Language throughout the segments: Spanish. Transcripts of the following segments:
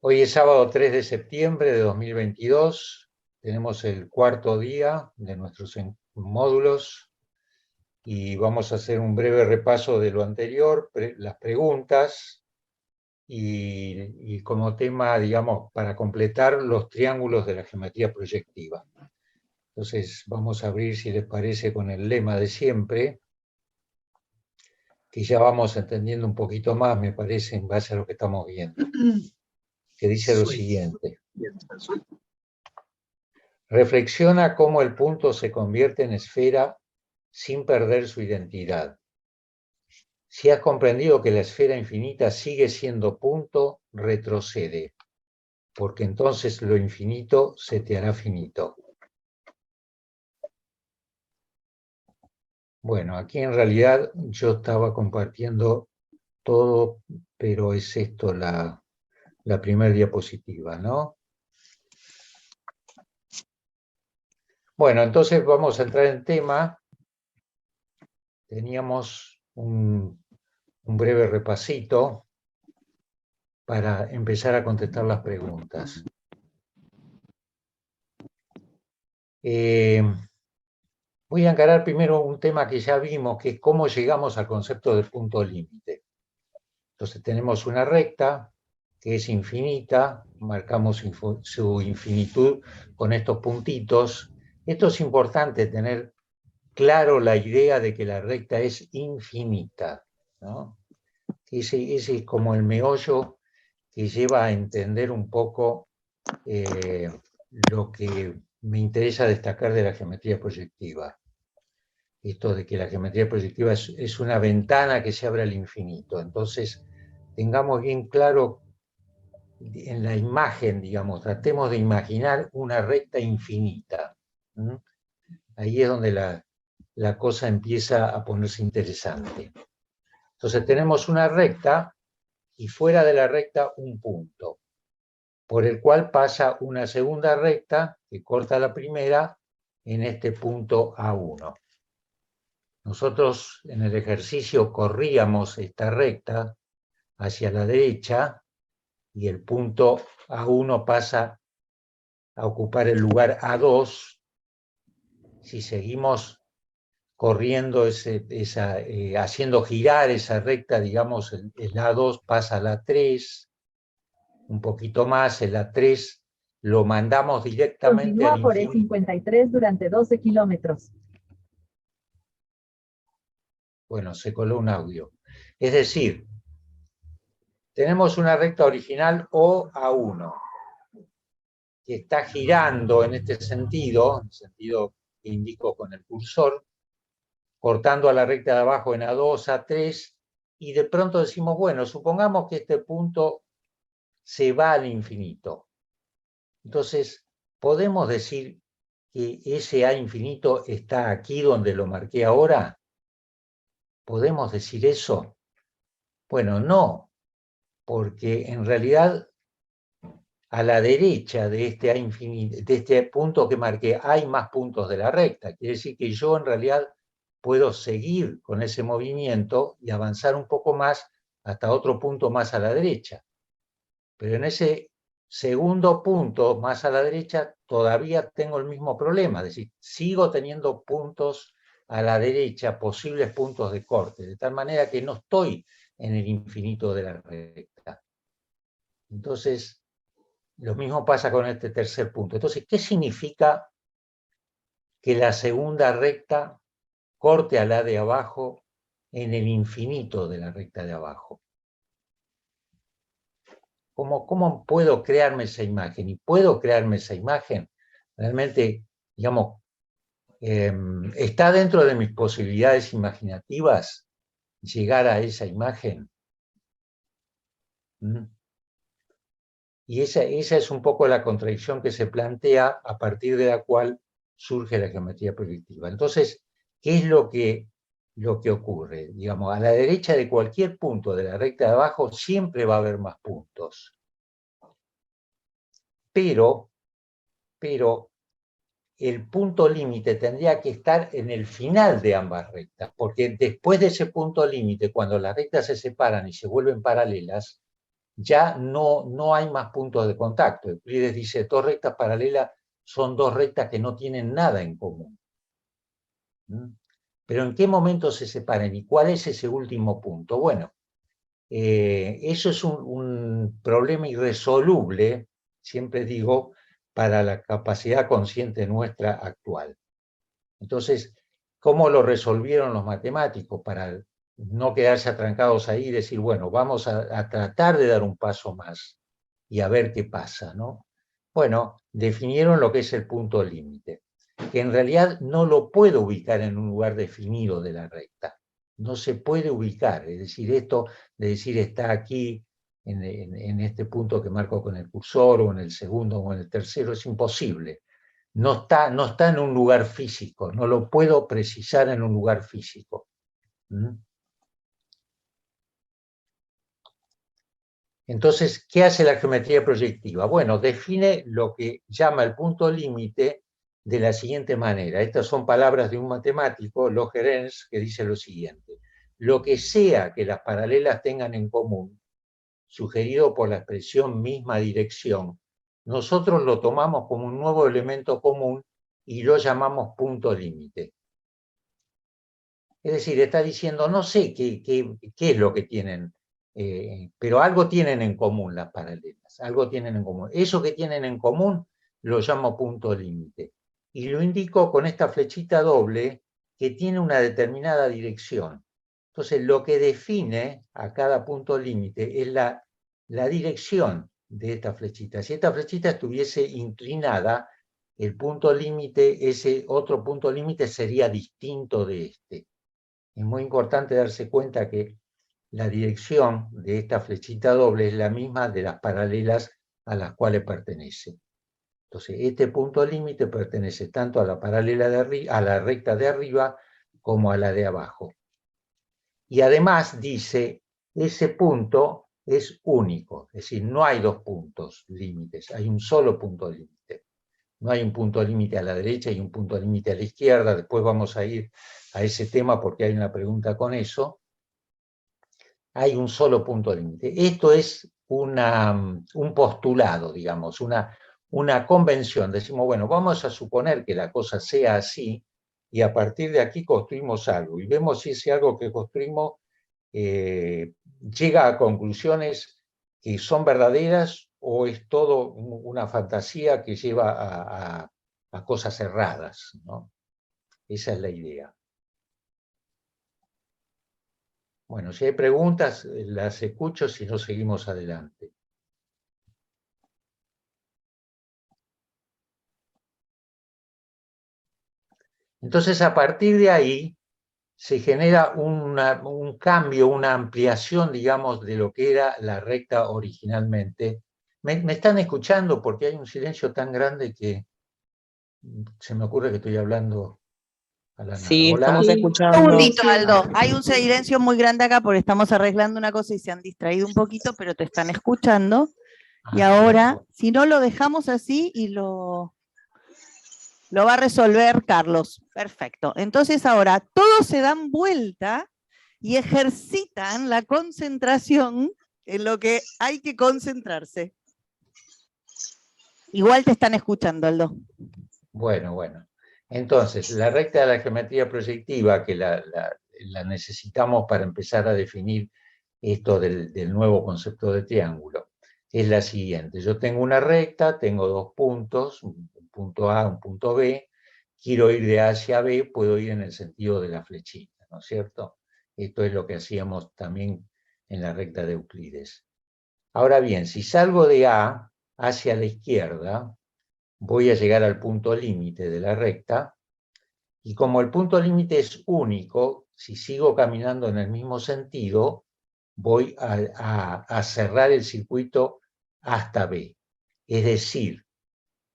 Hoy es sábado 3 de septiembre de 2022. Tenemos el cuarto día de nuestros módulos y vamos a hacer un breve repaso de lo anterior, las preguntas y como tema, digamos, para completar los triángulos de la geometría proyectiva. Entonces vamos a abrir, si les parece, con el lema de siempre, que ya vamos entendiendo un poquito más, me parece, en base a lo que estamos viendo, que dice lo siguiente. Reflexiona cómo el punto se convierte en esfera sin perder su identidad. Si has comprendido que la esfera infinita sigue siendo punto, retrocede, porque entonces lo infinito se te hará finito. Bueno, aquí en realidad yo estaba compartiendo todo, pero es esto la primera diapositiva, ¿no? Bueno, entonces vamos a entrar en tema. Teníamos un breve repasito para empezar a contestar las preguntas. Voy a encarar primero un tema que ya vimos, que es cómo llegamos al concepto de punto límite. Entonces tenemos una recta que es infinita, marcamos su infinitud con estos puntitos. Esto es importante tener claro la idea de que la recta es infinita, ¿no? Ese es como el meollo que lleva a entender un poco lo que me interesa destacar de la geometría proyectiva. Esto de que la geometría proyectiva es una ventana que se abre al infinito. Entonces, tengamos bien claro en la imagen, digamos, tratemos de imaginar una recta infinita. Ahí es donde la cosa empieza a ponerse interesante. Entonces, tenemos una recta y fuera de la recta un punto, por el cual pasa una segunda recta que corta la primera en este punto A1. Nosotros en el ejercicio corríamos esta recta hacia la derecha y el punto A1 pasa a ocupar el lugar A2. Si seguimos corriendo, haciendo girar esa recta, digamos, el A2 pasa a la 3, un poquito más, el A3 lo mandamos directamente Continúa al por infinito. E53 durante 12 kilómetros. Bueno, se coló un audio. Es decir, tenemos una recta original OA1 que está girando en este sentido, en el sentido que indico con el cursor, cortando a la recta de abajo en A2, A3, y de pronto decimos, bueno, supongamos que este punto se va al infinito. Entonces, podemos decir que ese A infinito está aquí donde lo marqué ahora. ¿Podemos decir eso? Bueno, no, porque en realidad a la derecha de este A infinito, de este punto que marqué, hay más puntos de la recta. Quiere decir que yo en realidad puedo seguir con ese movimiento y avanzar un poco más hasta otro punto más a la derecha. Pero en ese segundo punto más a la derecha todavía tengo el mismo problema, es decir, sigo teniendo puntos a la derecha, posibles puntos de corte, de tal manera que no estoy en el infinito de la recta. Entonces, lo mismo pasa con este tercer punto. Entonces, ¿qué significa que la segunda recta corte a la de abajo en el infinito de la recta de abajo? ¿Cómo puedo crearme esa imagen? ¿Y puedo crearme esa imagen? Realmente, digamos, ¿está dentro de mis posibilidades imaginativas llegar a esa imagen? Y esa es un poco la contradicción que se plantea a partir de la cual surge la geometría proyectiva. Entonces, ¿qué es lo que ocurre? Digamos, a la derecha de cualquier punto de la recta de abajo siempre va a haber más puntos. Pero el punto límite tendría que estar en el final de ambas rectas, porque después de ese punto límite, cuando las rectas se separan y se vuelven paralelas, ya no hay más puntos de contacto. Euclides dice, dos rectas paralelas son dos rectas que no tienen nada en común. ¿Mm? Pero ¿en qué momento se separan? ¿Y cuál es ese último punto? Bueno, eso es un problema irresoluble, siempre digo, para la capacidad consciente nuestra actual. Entonces, ¿cómo lo resolvieron los matemáticos para no quedarse atrancados ahí y decir, bueno, vamos a tratar de dar un paso más y a ver qué pasa, ¿no? Bueno, definieron lo que es el punto límite, que en realidad no lo puedo ubicar en un lugar definido de la recta. No se puede ubicar, es decir, esto de decir está aquí en este punto que marco con el cursor o en el segundo o en el tercero es imposible. No está en un lugar físico, no lo puedo precisar en un lugar físico. ¿Mm? Entonces, ¿qué hace la geometría proyectiva? Bueno, define lo que llama el punto límite de la siguiente manera. Estas son palabras de un matemático, Logerens, que dice lo siguiente. Lo que sea que las paralelas tengan en común, sugerido por la expresión misma dirección, nosotros lo tomamos como un nuevo elemento común y lo llamamos punto límite. Es decir, está diciendo, no sé qué es lo que tienen, pero algo tienen en común las paralelas, algo tienen en común. Eso que tienen en común lo llamo punto límite. Y lo indico con esta flechita doble que tiene una determinada dirección. Entonces, lo que define a cada punto límite es la dirección de esta flechita. Si esta flechita estuviese inclinada, el punto límite, ese otro punto límite sería distinto de este. Es muy importante darse cuenta que la dirección de esta flechita doble es la misma de las paralelas a las cuales pertenece. Entonces, este punto límite pertenece tanto a la paralela de arriba, a la recta de arriba, como a la de abajo. Y además dice, ese punto es único, es decir, no hay dos puntos límites, hay un solo punto límite. No hay un punto límite a la derecha y un punto límite a la izquierda, después vamos a ir a ese tema porque hay una pregunta con eso. Hay un solo punto límite. Esto es un postulado, digamos, una convención. Decimos, bueno, vamos a suponer que la cosa sea así y a partir de aquí construimos algo y vemos si ese algo que construimos llega a conclusiones que son verdaderas o es todo una fantasía que lleva a cosas erradas, ¿no? Esa es la idea. Bueno, si hay preguntas, las escucho, si no, seguimos adelante. Entonces, a partir de ahí, se genera un cambio, una ampliación, digamos, de lo que era la recta originalmente. ¿Me están escuchando? Porque hay un silencio tan grande que se me ocurre que estoy hablando a la nada. Sí, Hola. estamos Sí. escuchando. Un segundito, Aldo. Hay un silencio muy grande acá porque estamos arreglando una cosa y se han distraído un poquito, pero te están escuchando. Y ahora, si no, lo dejamos así y lo va a resolver Carlos. Perfecto. Entonces ahora todos se dan vuelta y ejercitan la concentración en lo que hay que concentrarse. Igual te están escuchando, Aldo. Bueno. Entonces, la recta de la geometría proyectiva, que la necesitamos para empezar a definir esto del nuevo concepto de triángulo, es la siguiente. Yo tengo una recta, tengo dos puntos, un punto A, un punto B, quiero ir de A hacia B, puedo ir en el sentido de la flechita, ¿no es cierto? Esto es lo que hacíamos también en la recta de Euclides. Ahora bien, si salgo de A hacia la izquierda, voy a llegar al punto límite de la recta, y como el punto límite es único, si sigo caminando en el mismo sentido, voy a cerrar el circuito hasta B. Es decir,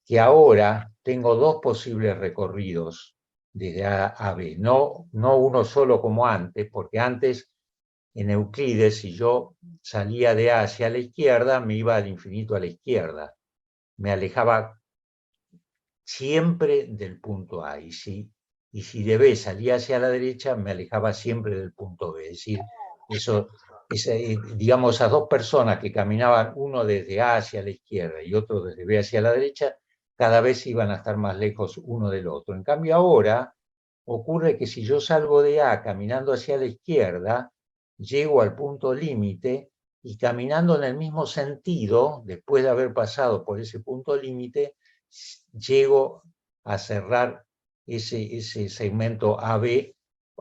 que ahora tengo dos posibles recorridos desde A a B, no uno solo como antes, porque antes en Euclides, si yo salía de A hacia la izquierda, me iba al infinito a la izquierda, me alejaba siempre del punto A, y si de B salía hacia la derecha, me alejaba siempre del punto B. Es decir, eso digamos, esas dos personas que caminaban, uno desde A hacia la izquierda y otro desde B hacia la derecha, cada vez iban a estar más lejos uno del otro. En cambio ahora ocurre que si yo salgo de A caminando hacia la izquierda, llego al punto límite y caminando en el mismo sentido, después de haber pasado por ese punto límite, llego a cerrar ese segmento AB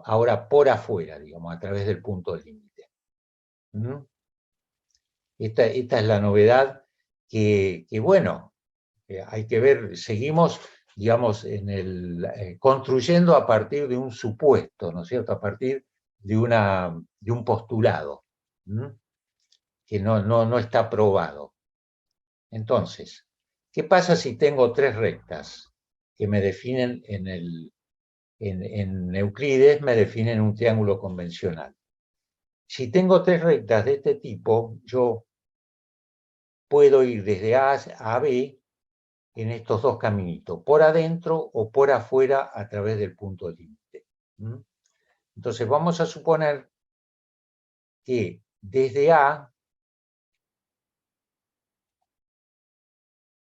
ahora por afuera, digamos, a través del punto límite. Esta es la novedad que bueno, hay que ver, seguimos, digamos, construyendo a partir de un supuesto, ¿no es cierto?, a partir de un postulado, que no está probado. Entonces, ¿qué pasa si tengo tres rectas que me definen en Euclides, me definen un triángulo convencional? Si tengo tres rectas de este tipo, yo puedo ir desde A a B en estos dos caminitos, por adentro o por afuera a través del punto límite. Entonces vamos a suponer que desde A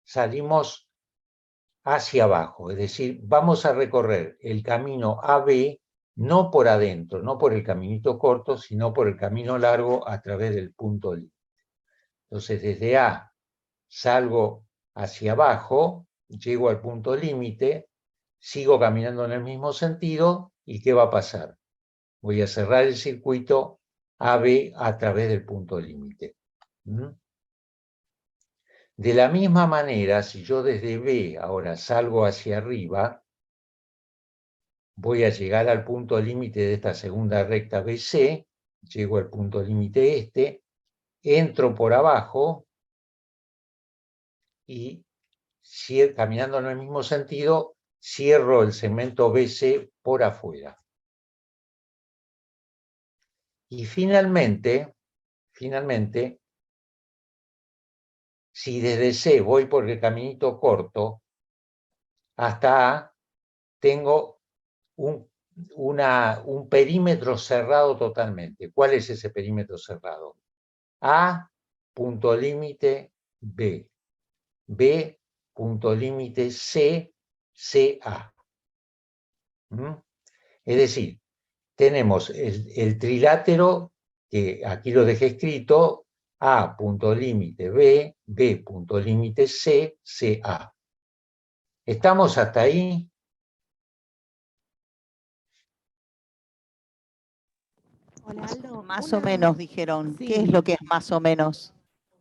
salimos hacia abajo, es decir, vamos a recorrer el camino AB no por adentro, no por el caminito corto, sino por el camino largo a través del punto límite. Entonces desde A salgo hacia abajo, llego al punto límite, sigo caminando en el mismo sentido, ¿y qué va a pasar? Voy a cerrar el circuito AB a través del punto límite. De la misma manera, si yo desde B ahora salgo hacia arriba, voy a llegar al punto límite de esta segunda recta BC, llego al punto límite este, entro por abajo y caminando en el mismo sentido, cierro el segmento BC por afuera. Y finalmente, si desde C voy por el caminito corto, hasta A, tengo un perímetro cerrado totalmente. ¿Cuál es ese perímetro cerrado? A, punto límite, B. B, punto límite, C, CA. Es decir, tenemos el trilátero, que aquí lo dejé escrito, A, punto límite, B, B, punto límite, C, CA. ¿Estamos hasta ahí? Hola, Aldo. Más o menos, dijeron. Sí. ¿Qué es lo que es más o menos?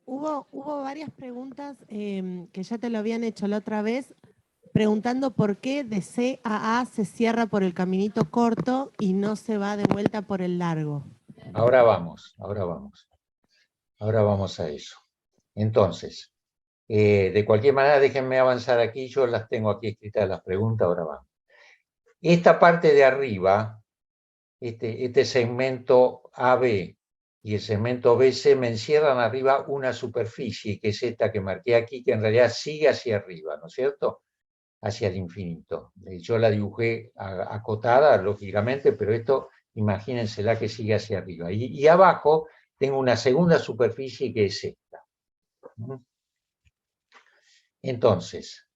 Hubo varias preguntas que ya te lo habían hecho la otra vez, preguntando por qué de C a A se cierra por el caminito corto y no se va de vuelta por el largo. Ahora vamos a eso. Entonces, de cualquier manera, déjenme avanzar aquí, yo las tengo aquí escritas las preguntas, ahora vamos. Esta parte de arriba, este segmento AB y el segmento BC me encierran arriba una superficie, que es esta que marqué aquí, que en realidad sigue hacia arriba, ¿no es cierto?, hacia el infinito. Yo la dibujé acotada, lógicamente, pero esto, imagínensela que sigue hacia arriba. Y abajo tengo una segunda superficie que es esta. Entonces,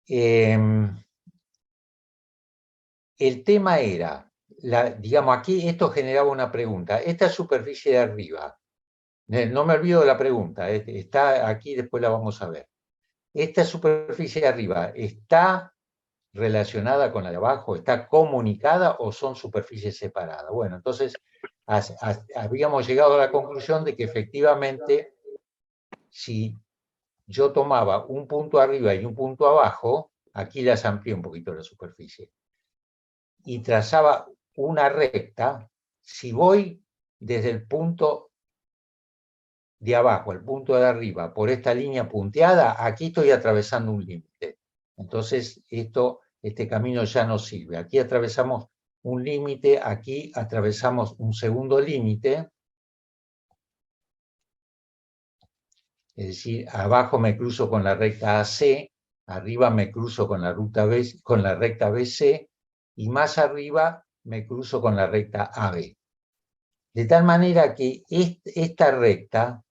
el tema era, digamos, aquí esto generaba una pregunta. Esta superficie de arriba, no me olvido de la pregunta, está aquí, después la vamos a ver. Esta superficie de arriba, ¿está relacionada con la de abajo? ¿Está comunicada o son superficies separadas? Bueno, entonces habíamos llegado a la conclusión de que efectivamente, si yo tomaba un punto arriba y un punto abajo, aquí las amplié un poquito la superficie, y trazaba una recta, si voy desde el punto de abajo al punto de arriba por esta línea punteada, aquí estoy atravesando un límite. Entonces, este camino ya no sirve. Aquí atravesamos un límite, aquí atravesamos un segundo límite. Es decir, abajo me cruzo con la recta AC, arriba me cruzo con la recta BC, y más arriba me cruzo con la recta AB. De tal manera que esta recta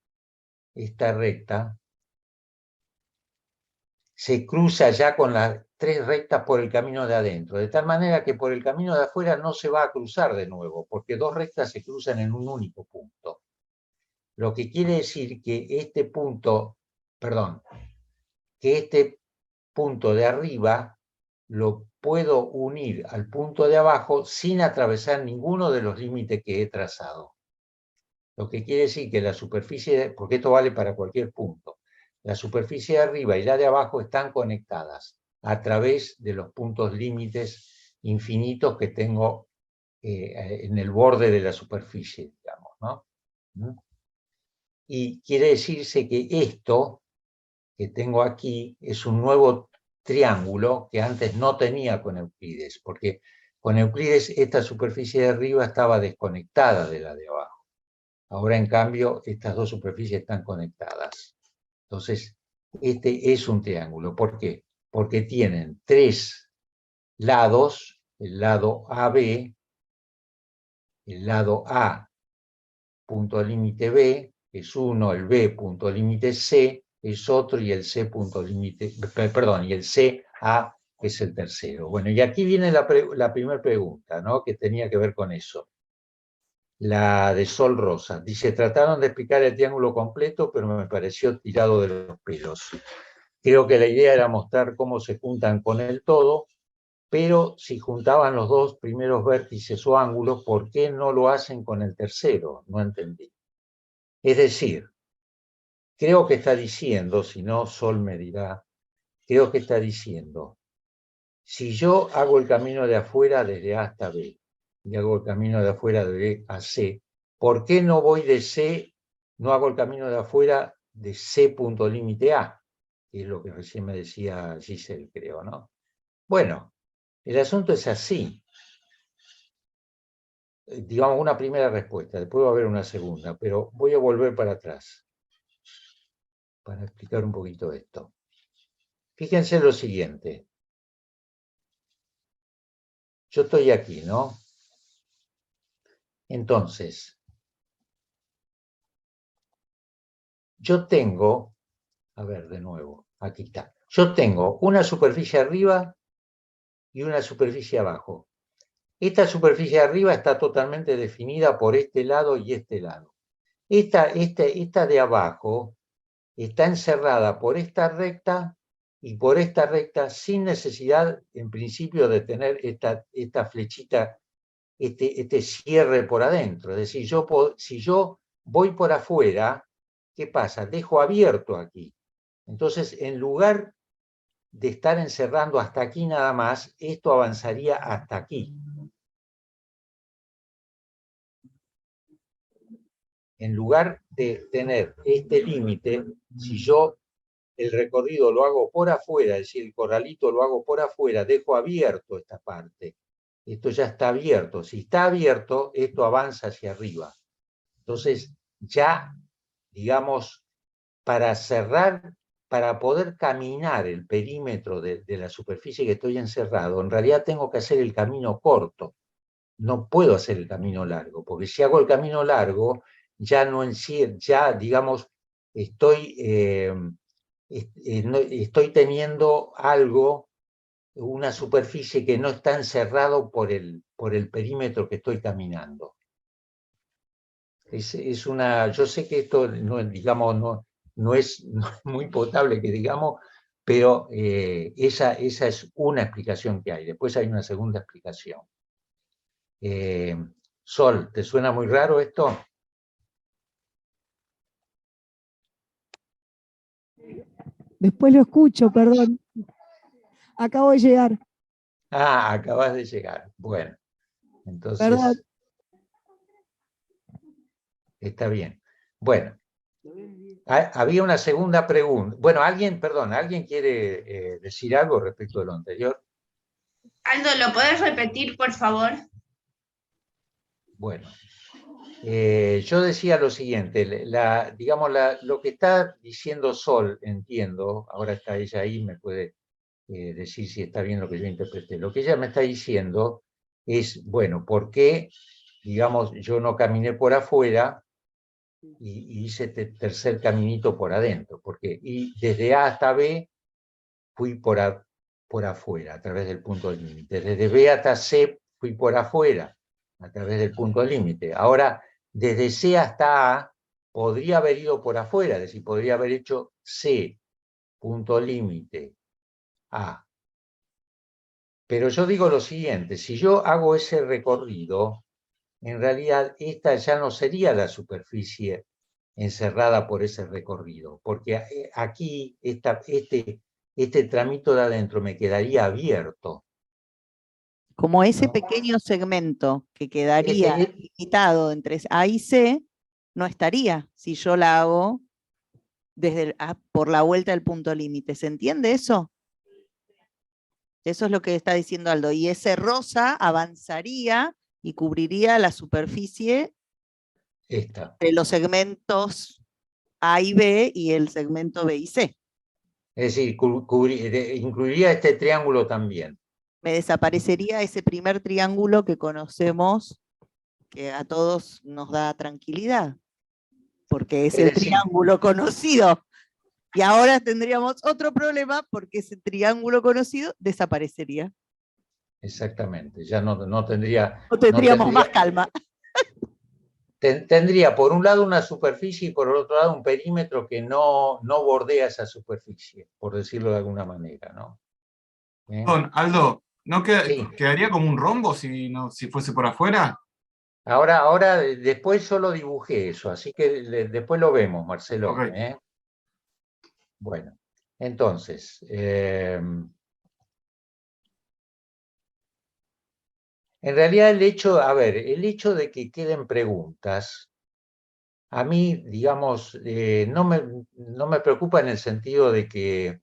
se cruza ya con las 3 rectas por el camino de adentro, de tal manera que por el camino de afuera no se va a cruzar de nuevo, porque 2 rectas se cruzan en un único punto. Lo que quiere decir que este punto de arriba lo puedo unir al punto de abajo sin atravesar ninguno de los límites que he trazado. Lo que quiere decir que la superficie, porque esto vale para cualquier punto, la superficie de arriba y la de abajo están conectadas a través de los puntos límites infinitos que tengo en el borde de la superficie, digamos, ¿no? Y quiere decirse que esto que tengo aquí es un nuevo triángulo que antes no tenía con Euclides, porque con Euclides esta superficie de arriba estaba desconectada de la de abajo. Ahora, en cambio, estas dos superficies están conectadas. Entonces, este es un triángulo. ¿Por qué? Porque tienen 3 lados, el lado AB, el lado A, punto límite B, es uno, el B, punto límite C, es otro, y el C, punto límite, perdón, y el C, A, es el tercero. Bueno, y aquí viene la primera pregunta, ¿no? Que tenía que ver con eso. La de Sol Rosa. Dice, trataron de explicar el triángulo completo, pero me pareció tirado de los pelos. Creo que la idea era mostrar cómo se juntan con el todo, pero si juntaban los 2 primeros vértices o ángulos, ¿por qué no lo hacen con el tercero? No entendí. Es decir, creo que está diciendo, si no, Sol me dirá, creo que está diciendo, si yo hago el camino de afuera desde A hasta B, y hago el camino de afuera de B a C, ¿por qué no voy de C, no hago el camino de afuera de C punto límite A? Que es lo que recién me decía Giselle, creo, ¿no? Bueno, el asunto es así. Digamos, una primera respuesta, después va a haber una segunda, pero voy a volver para atrás para explicar un poquito esto. Fíjense lo siguiente. Yo estoy aquí, ¿no? Entonces, yo tengo, a ver, de nuevo, aquí está. Yo tengo una superficie arriba y una superficie abajo. Esta superficie arriba está totalmente definida por este lado y este lado. Esta de abajo está encerrada por esta recta y por esta recta sin necesidad, en principio, de tener esta flechita, este cierre por adentro. Es decir, si yo voy por afuera, ¿qué pasa? Dejo abierto aquí. Entonces, en lugar de estar encerrando hasta aquí nada más, esto avanzaría hasta aquí. En lugar de tener este límite, si yo el recorrido lo hago por afuera, es decir, el corralito lo hago por afuera, dejo abierto esta parte. Esto ya está abierto. Si está abierto, esto avanza hacia arriba. Entonces, ya, digamos, para cerrar, para poder caminar el perímetro de la superficie que estoy encerrado, en realidad tengo que hacer el camino corto. No puedo hacer el camino largo, porque si hago el camino largo, ya no ya, digamos, estoy teniendo algo, una superficie que no está encerrado por el perímetro que estoy caminando. Yo sé que esto no, digamos, no es muy potable que digamos, pero esa es una explicación que hay. Después hay una segunda explicación. Sol, ¿te suena muy raro esto? Después lo escucho, perdón. Acabo de llegar. Ah, acabas de llegar. Bueno, entonces Perdón. está bien. Bueno, había una segunda pregunta. Bueno, ¿alguien quiere decir algo respecto de lo anterior? Aldo, ¿lo podés repetir, por favor? Bueno, yo decía lo siguiente, digamos, lo que está diciendo Sol, entiendo, ahora está ella ahí, me puede decir si está bien lo que yo interpreté. Lo que ella me está diciendo es, bueno, ¿por qué digamos, yo no caminé por afuera y hice este tercer caminito por adentro, porque desde A hasta B fui por afuera, a través del punto límite. Desde B hasta C fui por afuera, a través del punto límite. Ahora, desde C hasta A, podría haber ido por afuera, es decir, podría haber hecho C, punto límite, A. Pero yo digo lo siguiente, si yo hago ese recorrido, en realidad esta ya no sería la superficie encerrada por ese recorrido, porque aquí este tramito de adentro me quedaría abierto. Como ese ¿No? pequeño segmento que quedaría limitado entre A y C, no estaría si yo la hago por la vuelta del punto límite. ¿Se entiende eso? Eso es lo que está diciendo Aldo. Y ese rosa avanzaría y cubriría la superficie de los segmentos A y B y el segmento B y C. Es decir, incluiría este triángulo también. Me desaparecería ese primer triángulo que conocemos, que a todos nos da tranquilidad, porque es el triángulo conocido. Y ahora tendríamos otro problema porque ese triángulo conocido desaparecería. Exactamente, ya no tendría... No tendríamos más calma. Tendría por un lado una superficie y por el otro lado un perímetro que no bordea esa superficie, por decirlo de alguna manera, ¿no? Aldo, ¿no quedaría como un rombo si fuese por afuera? Ahora, después yo lo dibujé eso, así que después lo vemos, Marcelo. Okay. Bueno, entonces, en realidad el hecho de que queden preguntas, a mí, digamos, no me preocupa en el sentido de que,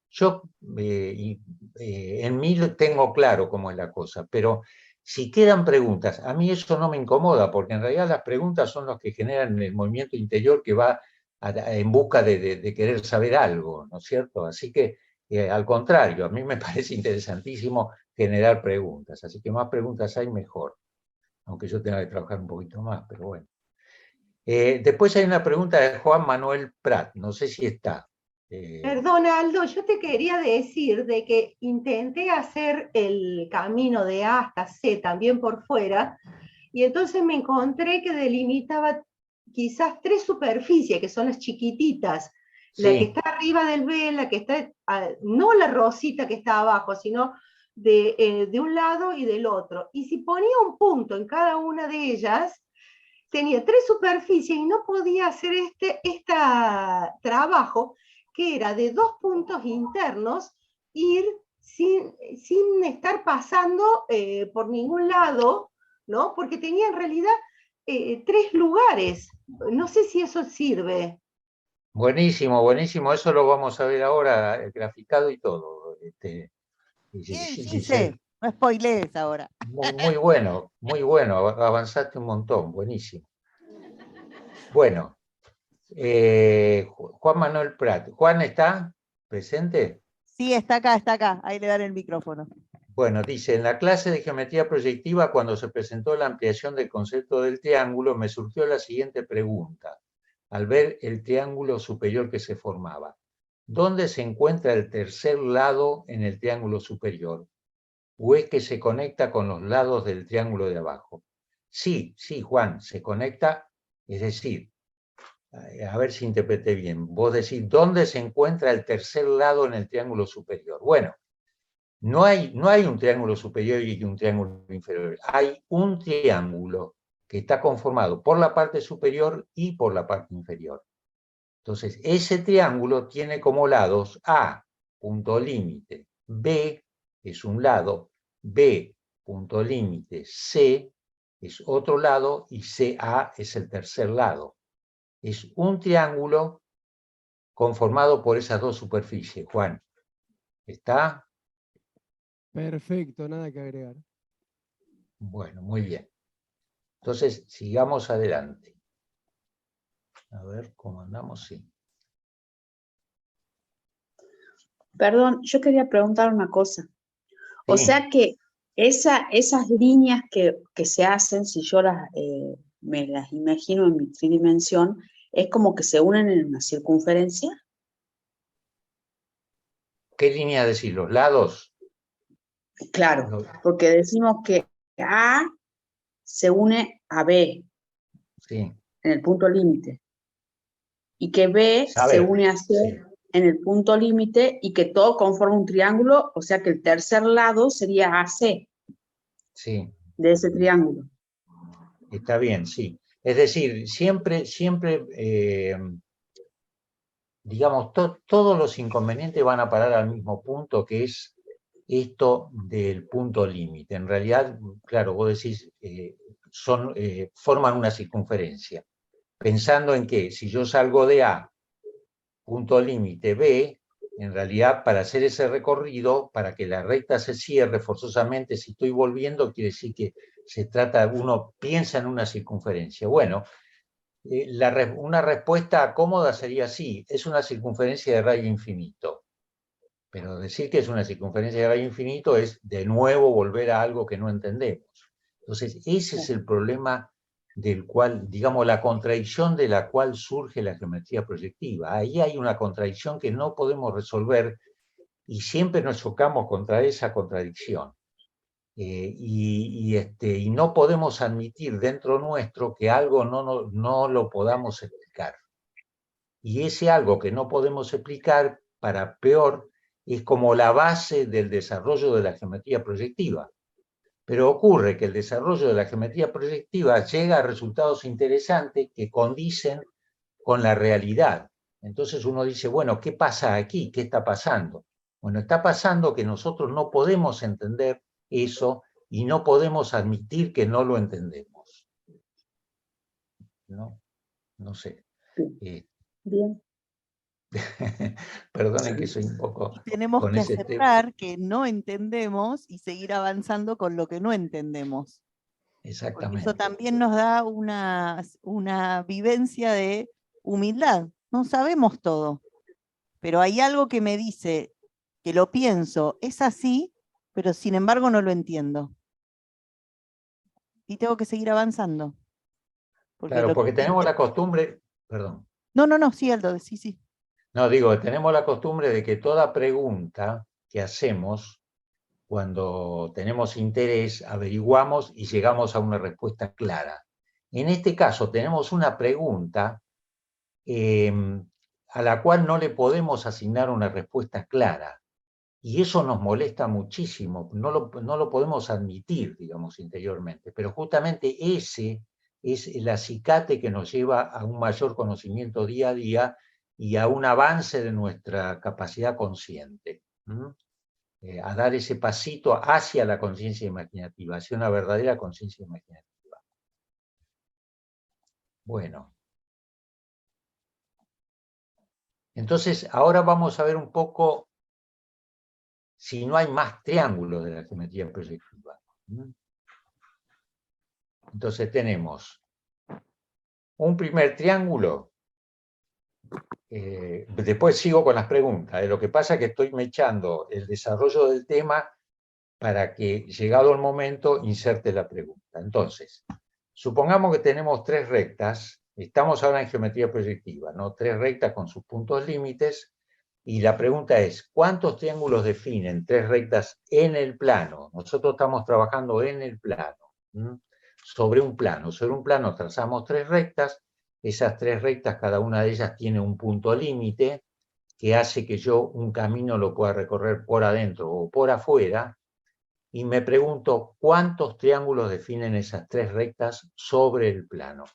yo en mí tengo claro cómo es la cosa, pero si quedan preguntas, a mí eso no me incomoda, porque en realidad las preguntas son las que generan el movimiento interior que va en busca de querer saber algo, ¿no es cierto? Así que, al contrario, a mí me parece interesantísimo generar preguntas, así que más preguntas hay, mejor, aunque yo tenga que trabajar un poquito más, pero bueno. Después hay una pregunta de Juan Manuel Prat, no sé si está. Perdona, Aldo, yo te quería decir de que intenté hacer el camino de A hasta C también por fuera, y entonces me encontré que delimitaba quizás 3 superficies, que son las chiquititas, sí. La que está arriba del B, la que está, no la rosita que está abajo, sino de un lado y del otro. Y si ponía un punto en cada una de ellas, tenía 3 superficies y no podía hacer este trabajo, que era de 2 puntos internos, ir sin estar pasando por ningún lado, ¿no? Porque tenía en realidad 3 lugares. No sé si eso sirve. Buenísimo, buenísimo. Eso lo vamos a ver ahora, graficado y todo. Sí, no spoilees ahora. Muy bueno, avanzaste un montón, buenísimo. Bueno, Juan Manuel Prat. ¿Juan está presente? Sí, está acá, ahí le dan el micrófono. Bueno, dice, en la clase de geometría proyectiva, cuando se presentó la ampliación del concepto del triángulo, me surgió la siguiente pregunta, al ver el triángulo superior que se formaba. ¿Dónde se encuentra el tercer lado en el triángulo superior? ¿O es que se conecta con los lados del triángulo de abajo? Sí, Juan, se conecta, es decir, a ver si interpreté bien, vos decís, ¿dónde se encuentra el tercer lado en el triángulo superior? Bueno, no hay un triángulo superior y un triángulo inferior, hay un triángulo que está conformado por la parte superior y por la parte inferior. Entonces, ese triángulo tiene como lados A, punto límite, B es un lado, B, punto límite, C es otro lado y CA es el tercer lado. Es un triángulo conformado por esas dos superficies, Juan. ¿Está? Perfecto, nada que agregar. Bueno, muy bien. Entonces, sigamos adelante. A ver cómo andamos, sí. Perdón, yo quería preguntar una cosa. O sea que esas líneas que se hacen, si yo me las imagino en mi tridimensión, es como que se unen en una circunferencia. ¿Qué línea decís? ¿Los lados? Claro, porque decimos que A se une a B Sí. en el punto límite, y que B se une a C en el punto límite, y que todo conforma un triángulo, o sea que el tercer lado sería AC. Sí. De ese triángulo. Está bien, sí. Es decir, siempre, digamos, todos los inconvenientes van a parar al mismo punto, que es esto del punto límite. En realidad, claro, vos decís, forman una circunferencia. Pensando en que si yo salgo de A, punto límite B, en realidad para hacer ese recorrido, para que la recta se cierre forzosamente, si estoy volviendo, quiere decir que se trata, uno piensa en una circunferencia. Bueno, una respuesta cómoda sería sí, es una circunferencia de radio infinito. Pero decir que es una circunferencia de radio infinito es de nuevo volver a algo que no entendemos. Entonces, ese es el problema del cual, digamos, la contradicción de la cual surge la geometría proyectiva. Ahí hay una contradicción que no podemos resolver y siempre nos chocamos contra esa contradicción. Y no podemos admitir dentro nuestro que algo no lo podamos explicar. Y ese algo que no podemos explicar, para peor, es como la base del desarrollo de la geometría proyectiva. Pero ocurre que el desarrollo de la geometría proyectiva llega a resultados interesantes que condicen con la realidad. Entonces uno dice, bueno, ¿qué pasa aquí? ¿Qué está pasando? Bueno, está pasando que nosotros no podemos entender eso y no podemos admitir que no lo entendemos. No sé. Bien. Perdonen que soy un poco... Tenemos que aceptar que no entendemos y seguir avanzando con lo que no entendemos. Exactamente. Porque eso también nos da una vivencia de humildad. No sabemos todo, pero hay algo que me dice que lo pienso, es así, pero sin embargo no lo entiendo. Y tengo que seguir avanzando. Claro, porque tenemos la costumbre... Perdón. No, sí, Aldo, sí. No, digo, tenemos la costumbre de que toda pregunta que hacemos, cuando tenemos interés, averiguamos y llegamos a una respuesta clara. En este caso tenemos una pregunta a la cual no le podemos asignar una respuesta clara. Y eso nos molesta muchísimo, no lo podemos admitir, digamos, interiormente. Pero justamente ese es el acicate que nos lleva a un mayor conocimiento día a día y a un avance de nuestra capacidad consciente. A dar ese pasito hacia la conciencia imaginativa, hacia una verdadera conciencia imaginativa. Bueno. Entonces, ahora vamos a ver un poco si no hay más triángulos de la geometría proyectiva. Entonces tenemos un primer triángulo. Después sigo con las preguntas. Lo que pasa es que estoy mechando el desarrollo del tema para que, llegado el momento, inserte la pregunta. Entonces, supongamos que tenemos tres rectas. Estamos ahora en geometría proyectiva, ¿no? Tres rectas con sus puntos límites. Y la pregunta es, ¿cuántos triángulos definen tres rectas en el plano? Nosotros estamos trabajando en el plano. Sobre un plano trazamos tres rectas. Esas tres rectas, cada una de ellas tiene un punto límite que hace que yo un camino lo pueda recorrer por adentro o por afuera. Y me pregunto, ¿cuántos triángulos definen esas tres rectas sobre el plano?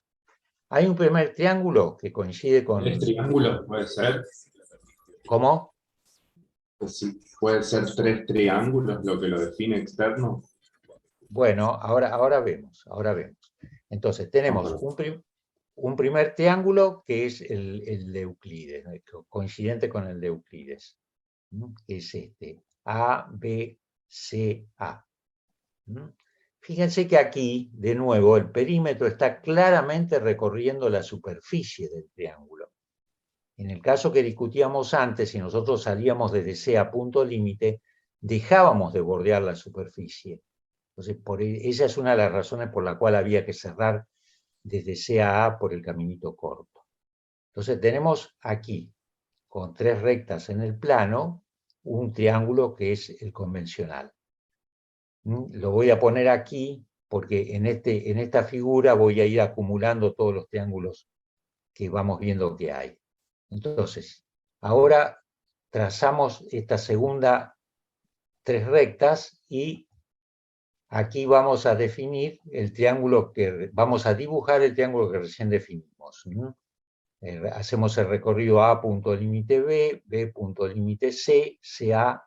Hay un primer triángulo que coincide con... ¿Tres triángulos puede ser? ¿Cómo? Pues sí, puede ser tres triángulos lo que lo define externo. Bueno, ahora vemos. Entonces, tenemos un primer triángulo que es el de Euclides, coincidente con el de Euclides, que es este, A, B, C, A. Fíjense que aquí, de nuevo, el perímetro está claramente recorriendo la superficie del triángulo. En el caso que discutíamos antes, si nosotros salíamos desde C a punto límite, dejábamos de bordear la superficie. Entonces, esa es una de las razones por la cual había que cerrar desde C a A por el caminito corto. Entonces tenemos aquí, con 3 rectas en el plano, un triángulo que es el convencional. Lo voy a poner aquí porque en esta figura voy a ir acumulando todos los triángulos que vamos viendo que hay. Entonces, ahora trazamos esta segunda 3 rectas y aquí vamos a definir el triángulo vamos a dibujar el triángulo que recién definimos. Hacemos el recorrido A punto límite B, B punto límite C, CA.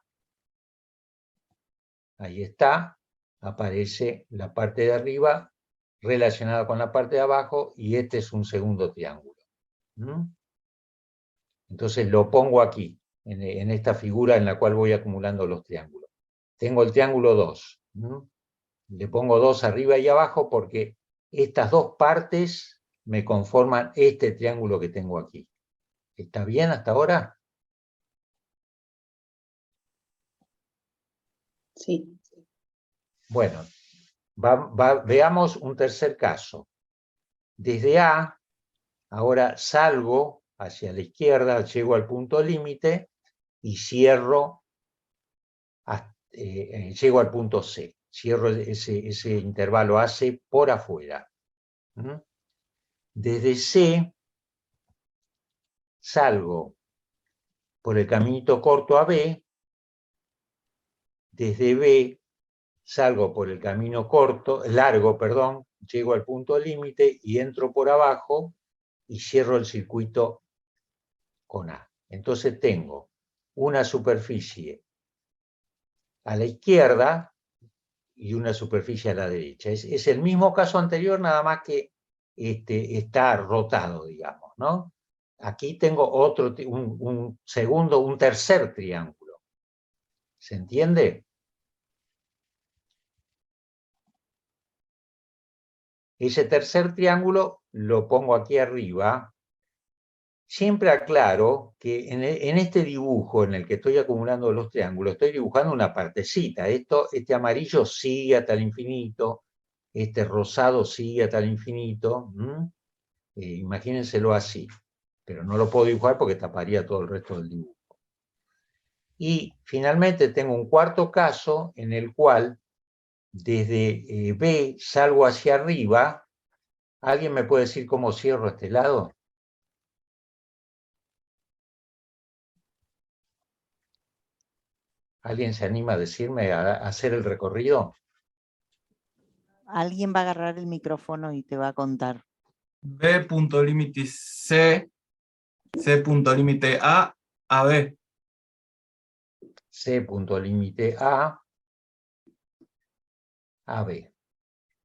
Ahí está, aparece la parte de arriba relacionada con la parte de abajo y este es un segundo triángulo. Entonces lo pongo aquí, en esta figura en la cual voy acumulando los triángulos. Tengo el triángulo 2. Le pongo 2 arriba y abajo porque estas dos partes me conforman este triángulo que tengo aquí. ¿Está bien hasta ahora? Sí. Bueno, veamos un tercer caso. Desde A, ahora salgo hacia la izquierda, llego al punto límite y cierro, llego al punto C. Cierro ese intervalo AC por afuera. Desde C, salgo por el caminito corto a B. Desde B, salgo por el camino largo, llego al punto límite y entro por abajo y cierro el circuito con A. Entonces tengo una superficie a la izquierda y una superficie a la derecha. Es el mismo caso anterior, nada más que está rotado, digamos, ¿no? Aquí tengo un tercer triángulo. ¿Se entiende? Ese tercer triángulo lo pongo aquí arriba. Siempre aclaro que en este dibujo en el que estoy acumulando los triángulos, estoy dibujando una partecita. Este amarillo sigue hasta el infinito, este rosado sigue hasta el infinito. Imagínenselo así, pero no lo puedo dibujar porque taparía todo el resto del dibujo. Y finalmente tengo un cuarto caso en el cual desde B salgo hacia arriba. ¿Alguien me puede decir cómo cierro este lado? ¿Alguien se anima a decirme, a hacer el recorrido? Alguien va a agarrar el micrófono y te va a contar. B punto límite C, C punto límite A B. C punto límite A B.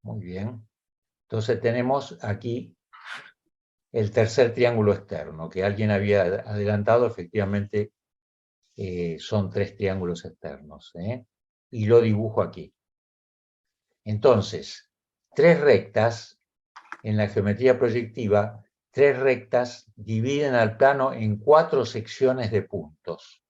Muy bien. Entonces tenemos aquí el tercer triángulo externo, que alguien había adelantado, efectivamente son 3 triángulos externos. Y lo dibujo aquí. Entonces, 3 rectas, en la geometría proyectiva, 3 rectas dividen al plano en 4 secciones de puntos.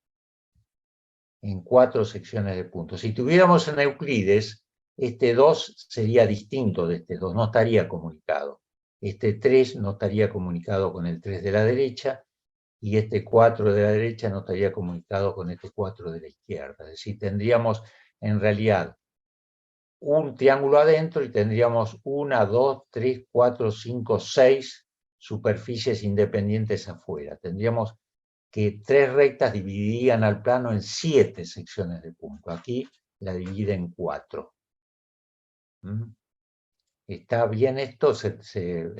En 4 secciones de puntos. Si tuviéramos en Euclides, este 2 sería distinto de este 2, no estaría comunicado. Este 3 no estaría comunicado con el 3 de la derecha, y este 4 de la derecha no estaría comunicado con este 4 de la izquierda. Es decir, tendríamos en realidad un triángulo adentro y tendríamos 1, 2, 3, 4, 5, 6 superficies independientes afuera. Tendríamos que 3 rectas dividirían al plano en 7 secciones de punto. Aquí la divide en 4. ¿Está bien esto?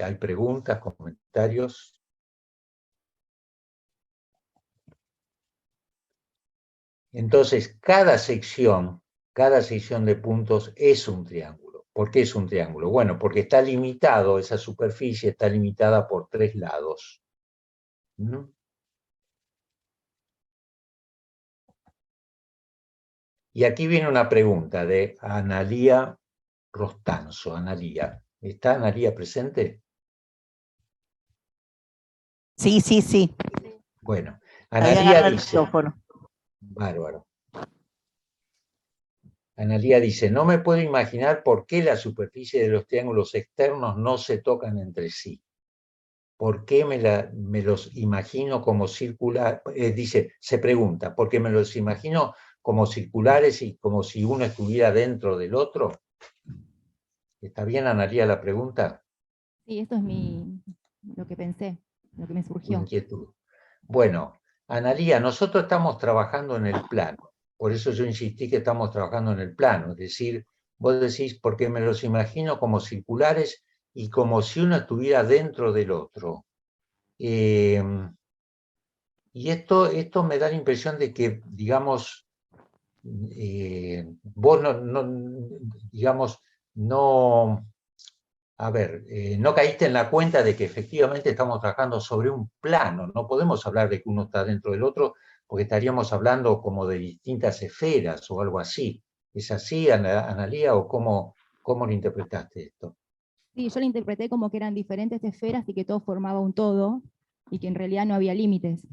¿Hay preguntas, comentarios? Entonces, cada sección de puntos es un triángulo. ¿Por qué es un triángulo? Bueno, porque está limitado, esa superficie está limitada por 3 lados. Y aquí viene una pregunta de Analía Rostanzo. Analía, ¿está Analía presente? Sí, sí, sí. Bueno, Analía Analía dice... Bárbaro. Analía dice, no me puedo imaginar por qué la superficie de los triángulos externos no se tocan entre sí. ¿Por qué me los imagino como circulares? Se pregunta, ¿por qué me los imagino como circulares y como si uno estuviera dentro del otro? ¿Está bien, Analía, la pregunta? Sí, esto es lo que pensé, lo que me surgió. Inquietud. Bueno, Analía, nosotros estamos trabajando en el plano. Por eso yo insistí que estamos trabajando en el plano. Es decir, vos decís, porque me los imagino como circulares y como si uno estuviera dentro del otro. Y esto me da la impresión de que, digamos, vos no caíste en la cuenta de que efectivamente estamos trabajando sobre un plano. No podemos hablar de que uno está dentro del otro, porque estaríamos hablando como de distintas esferas o algo así. ¿Es así, Analía, o cómo lo interpretaste esto? Sí, yo lo interpreté como que eran diferentes esferas y que todo formaba un todo, y que en realidad no había límites.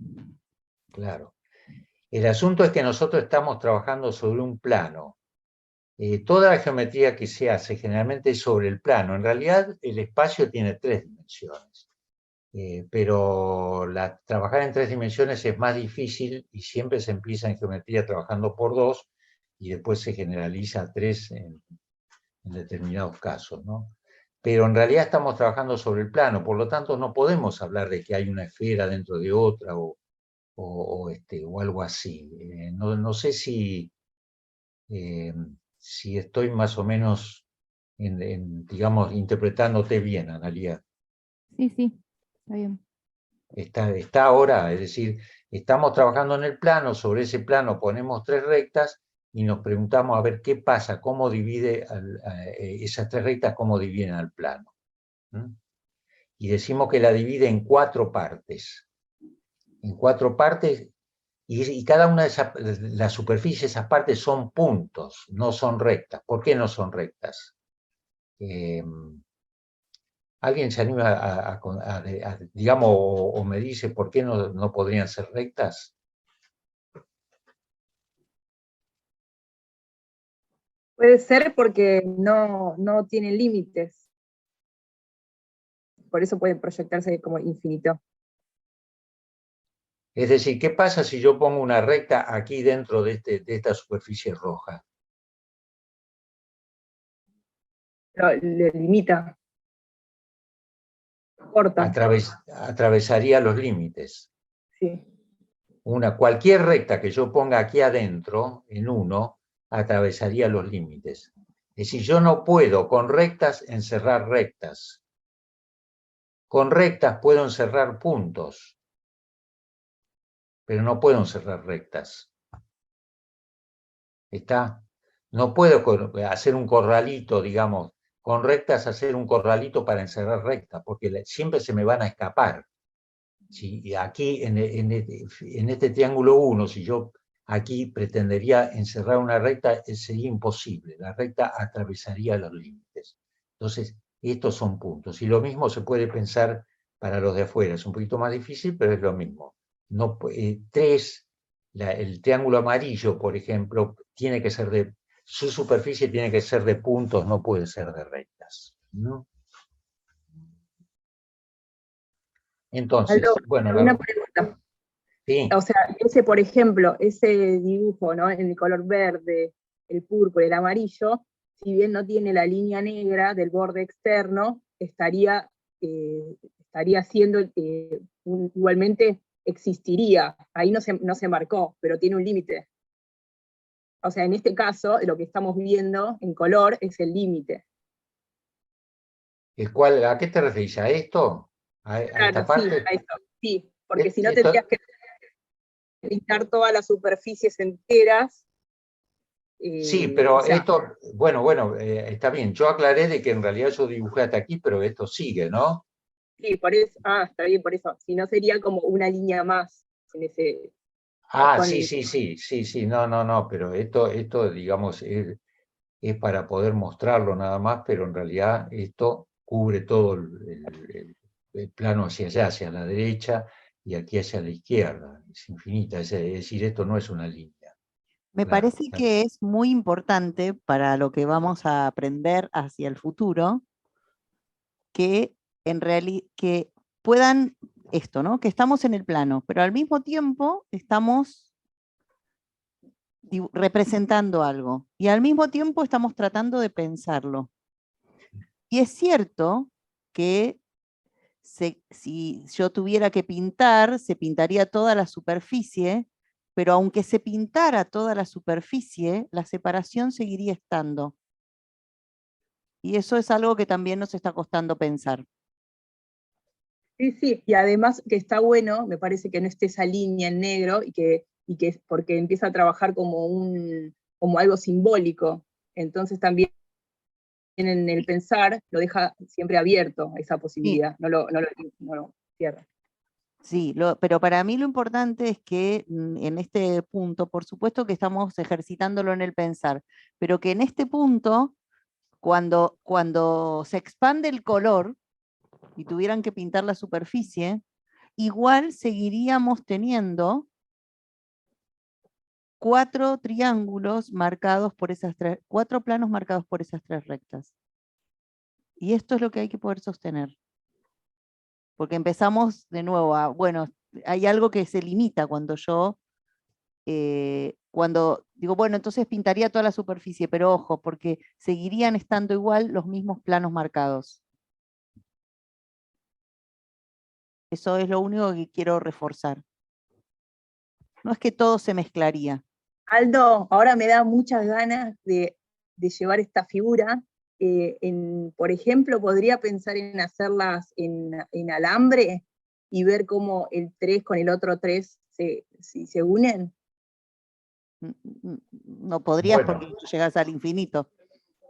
Claro. El asunto es que nosotros estamos trabajando sobre un plano. Toda la geometría que se hace generalmente es sobre el plano. En realidad el espacio tiene 3 dimensiones. Pero trabajar en 3 dimensiones es más difícil y siempre se empieza en geometría trabajando por 2 y después se generaliza a 3 en determinados casos, ¿no? Pero en realidad estamos trabajando sobre el plano, por lo tanto no podemos hablar de que hay una esfera dentro de otra o algo así. No sé si estoy más o menos, digamos, interpretándote bien, Analía. Sí, sí, está bien. Está ahora, es decir, estamos trabajando en el plano, sobre ese plano ponemos 3 rectas y nos preguntamos a ver qué pasa, cómo divide esas 3 rectas, cómo dividen al plano. Y decimos que la divide en 4 partes. En 4 partes, y cada una de las superficies, esas partes son puntos, no son rectas. ¿Por qué no son rectas? ¿Alguien se anima digamos, o me dice por qué no podrían ser rectas? Puede ser porque no tienen límites. Por eso pueden proyectarse como infinito. Es decir, ¿qué pasa si yo pongo una recta aquí dentro de esta superficie roja? Le limita. Corta. Atravesaría los límites. Sí. Cualquier recta que yo ponga aquí adentro, en 1, atravesaría los límites. Es decir, yo no puedo con rectas encerrar rectas. Con rectas puedo encerrar puntos, pero no puedo encerrar rectas. ¿Está? No puedo hacer un corralito, digamos, con rectas hacer un corralito para encerrar rectas, porque siempre se me van a escapar. Si aquí en este triángulo 1, si yo aquí pretendería encerrar una recta, sería imposible. La recta atravesaría los límites. Entonces, estos son puntos. Y lo mismo se puede pensar para los de afuera. Es un poquito más difícil, pero es lo mismo. No, 3, el triángulo amarillo, por ejemplo, tiene que ser su superficie tiene que ser de puntos, no puede ser de rectas, ¿no? Entonces, Aldo, bueno, una pregunta. Sí. O sea, por ejemplo, ese dibujo, ¿no? En el color verde, el púrpura, el amarillo, si bien no tiene la línea negra del borde externo, estaría siendo, igualmente existiría. Ahí no se marcó, pero tiene un límite. O sea, en este caso, lo que estamos viendo en color es el límite. ¿A qué te referís? ¿A esto? ¿A esta parte? Sí, a esto. Sí, porque si no tendrías que pintar todas las superficies enteras. Sí, pero o sea, esto, bueno, está bien. Yo aclaré de que en realidad yo dibujé hasta aquí, pero esto sigue, ¿no? Sí, por eso, está bien, por eso. Si no sería como una línea más en ese. Sí, no, pero esto digamos, es para poder mostrarlo nada más, pero en realidad esto cubre todo el plano hacia allá, hacia la derecha, y aquí hacia la izquierda. Es infinita, es decir, esto no es una línea. Me Claro, parece que es muy importante para lo que vamos a aprender hacia el futuro, que en realidad que puedan esto, ¿no? Que estamos en el plano, pero al mismo tiempo estamos representando algo y al mismo tiempo estamos tratando de pensarlo. Y es cierto que si yo tuviera que pintar, se pintaría toda la superficie, pero aunque se pintara toda la superficie, la separación seguiría estando. Y eso es algo que también nos está costando pensar. Sí, sí, y además que está bueno, me parece que no esté esa línea en negro y que porque empieza a trabajar como algo simbólico. Entonces también en el pensar lo deja siempre abierto a esa posibilidad, no lo cierra. Sí, pero para mí lo importante es que en este punto, por supuesto que estamos ejercitándolo en el pensar, pero que en este punto, cuando se expande el color y tuvieran que pintar la superficie, igual seguiríamos teniendo 4 triángulos marcados por esas 4 planos marcados por esas 3 rectas. Y esto es lo que hay que poder sostener. Porque empezamos de nuevo a, bueno, hay algo que se limita cuando yo, cuando digo, bueno, entonces pintaría toda la superficie, pero ojo, porque seguirían estando igual los mismos planos marcados. Eso es lo único que quiero reforzar. No es que todo se mezclaría. Aldo, ahora me da muchas ganas de llevar esta figura. Por ejemplo, podría pensar en hacerlas en alambre y ver cómo el 3 con el otro 3 se unen. No podrías, Bueno. porque tú llegas al infinito.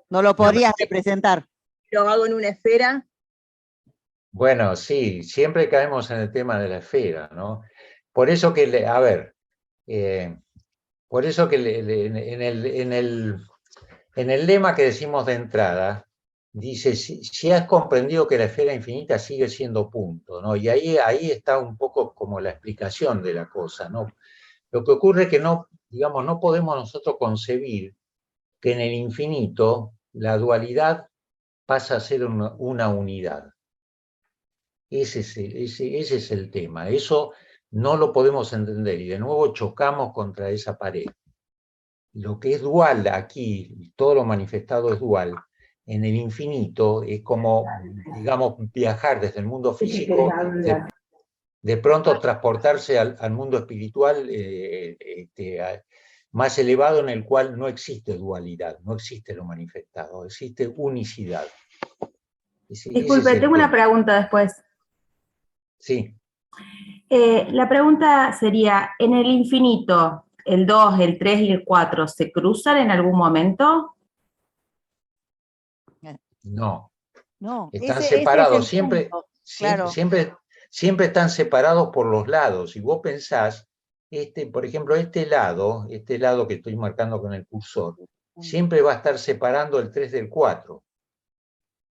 No lo podrías representar. Lo hago en una esfera. Bueno, sí, siempre caemos en el tema de la esfera, ¿no? Por eso que, por eso que en el lema que decimos de entrada, dice, si has comprendido que la esfera infinita sigue siendo punto, ¿no? Y ahí está un poco como la explicación de la cosa, ¿no? Lo que ocurre es que no, digamos, no podemos nosotros concebir que en el infinito la dualidad pasa a ser una unidad. Ese es el tema. Eso no lo podemos entender y de nuevo chocamos contra esa pared. Lo que es dual aquí, todo lo manifestado es dual, en el infinito es como, digamos, viajar desde el mundo físico, de pronto transportarse al mundo espiritual más elevado, en el cual no existe dualidad, no existe lo manifestado, existe unicidad. Disculpe, tengo una pregunta después. Sí. La pregunta sería, ¿en el infinito el 2, el 3 y el 4 se cruzan en algún momento? No. No, están separados, siempre están separados por los lados. Si vos pensás, por ejemplo, este lado que estoy marcando con el cursor, siempre va a estar separando el 3 del 4,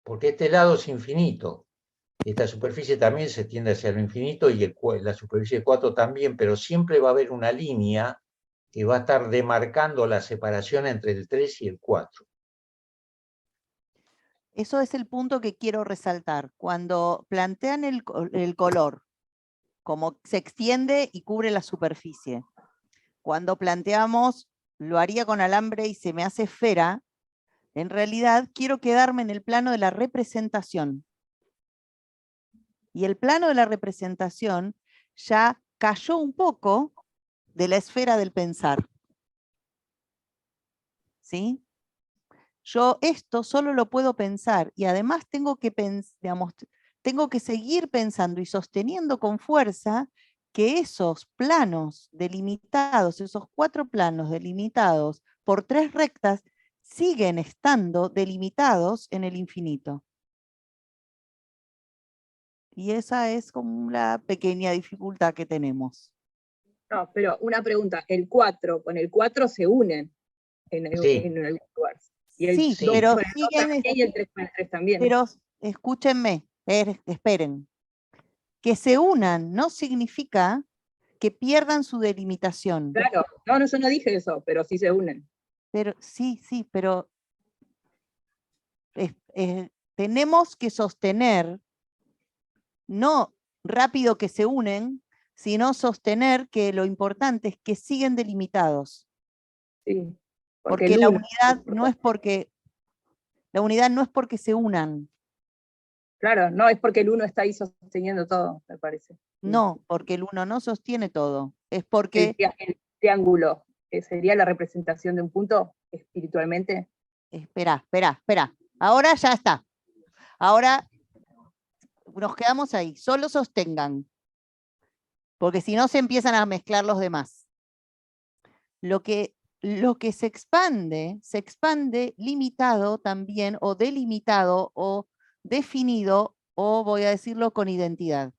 porque este lado es infinito. Esta superficie también se tiende hacia lo infinito y la superficie 4 también, pero siempre va a haber una línea que va a estar demarcando la separación entre el 3 y el 4. Eso es el punto que quiero resaltar. Cuando plantean el color, como se extiende y cubre la superficie. Cuando planteamos, lo haría con alambre y se me hace esfera, en realidad quiero quedarme en el plano de la representación. Y el plano de la representación ya cayó un poco de la esfera del pensar. ¿Sí? Yo esto solo lo puedo pensar y además tengo que seguir pensando y sosteniendo con fuerza que esos planos delimitados, esos 4 planos delimitados por 3 rectas, siguen estando delimitados en el infinito. Y esa es como la pequeña dificultad que tenemos. No, pero una pregunta, el 4 con el 4 se unen en algún lugar. Y el 2 pero con el 2 también y el 3 con el 3 también. Pero escúchenme, esperen. Que se unan no significa que pierdan su delimitación. Claro, no, yo no dije eso, pero sí se unen. Pero sí, pero tenemos que sostener, no rápido que se unen, sino sostener que lo importante es que siguen delimitados. Sí, porque la unidad no es porque se unan. Claro, no es porque el uno está ahí sosteniendo todo, me parece. No, porque el uno no sostiene todo. Es porque el triángulo sería la representación de un punto espiritualmente. Espera. Ahora ya está. Ahora nos quedamos ahí. Solo sostengan. Porque si no se empiezan a mezclar los demás. Lo que se expande limitado también, o delimitado, o definido, o voy a decirlo con identidad.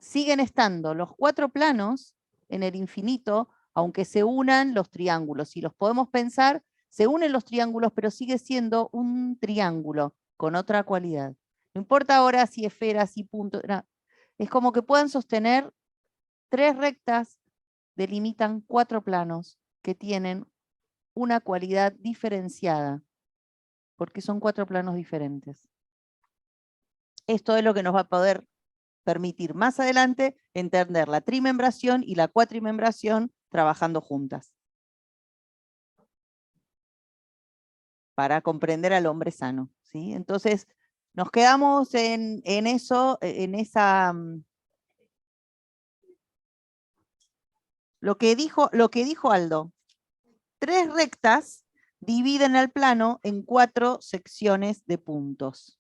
Siguen estando los 4 planos en el infinito, aunque se unan los triángulos. Si los podemos pensar, se unen los triángulos, pero sigue siendo un triángulo con otra cualidad. No importa ahora si esferas, si puntos, no. Es como que puedan sostener 3 rectas, delimitan 4 planos que tienen una cualidad diferenciada, porque son 4 planos diferentes. Esto es lo que nos va a poder permitir más adelante entender la trimembración y la cuatrimembración trabajando juntas. Para comprender al hombre sano, ¿sí? Entonces, nos quedamos en eso, en esa... Lo que dijo Aldo. 3 rectas dividen el plano en 4 secciones de puntos.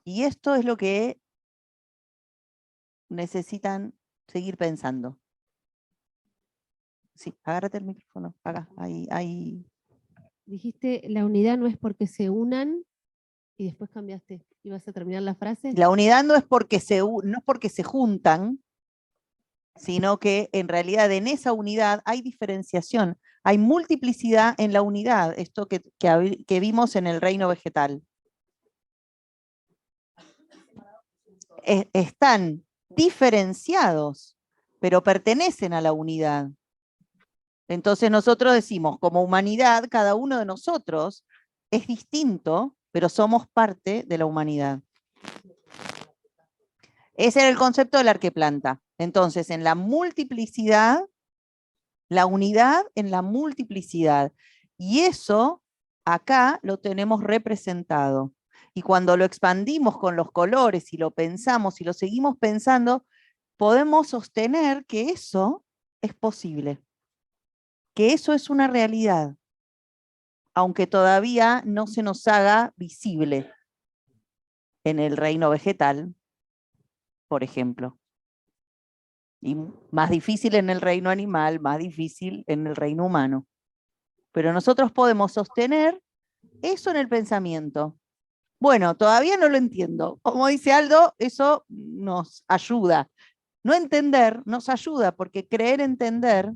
Y esto es lo que necesitan seguir pensando. Sí, agárrate el micrófono. Ahí. Dijiste, la unidad no es porque se unan, y después cambiaste. ¿Ibas a terminar la frase? La unidad no es porque se juntan, sino que en realidad en esa unidad hay diferenciación, hay multiplicidad en la unidad, esto que vimos en el reino vegetal. Están diferenciados, pero pertenecen a la unidad. Entonces nosotros decimos, como humanidad, cada uno de nosotros es distinto, pero somos parte de la humanidad. Ese era el concepto de la arqueplanta. Entonces, en la multiplicidad, la unidad en la multiplicidad. Y eso acá lo tenemos representado. Y cuando lo expandimos con los colores y lo pensamos y lo seguimos pensando, podemos sostener que eso es posible. Que eso es una realidad, aunque todavía no se nos haga visible en el reino vegetal, por ejemplo. Y más difícil en el reino animal, más difícil en el reino humano. Pero nosotros podemos sostener eso en el pensamiento. Bueno, todavía no lo entiendo. Como dice Aldo, eso nos ayuda. No entender nos ayuda, porque creer entender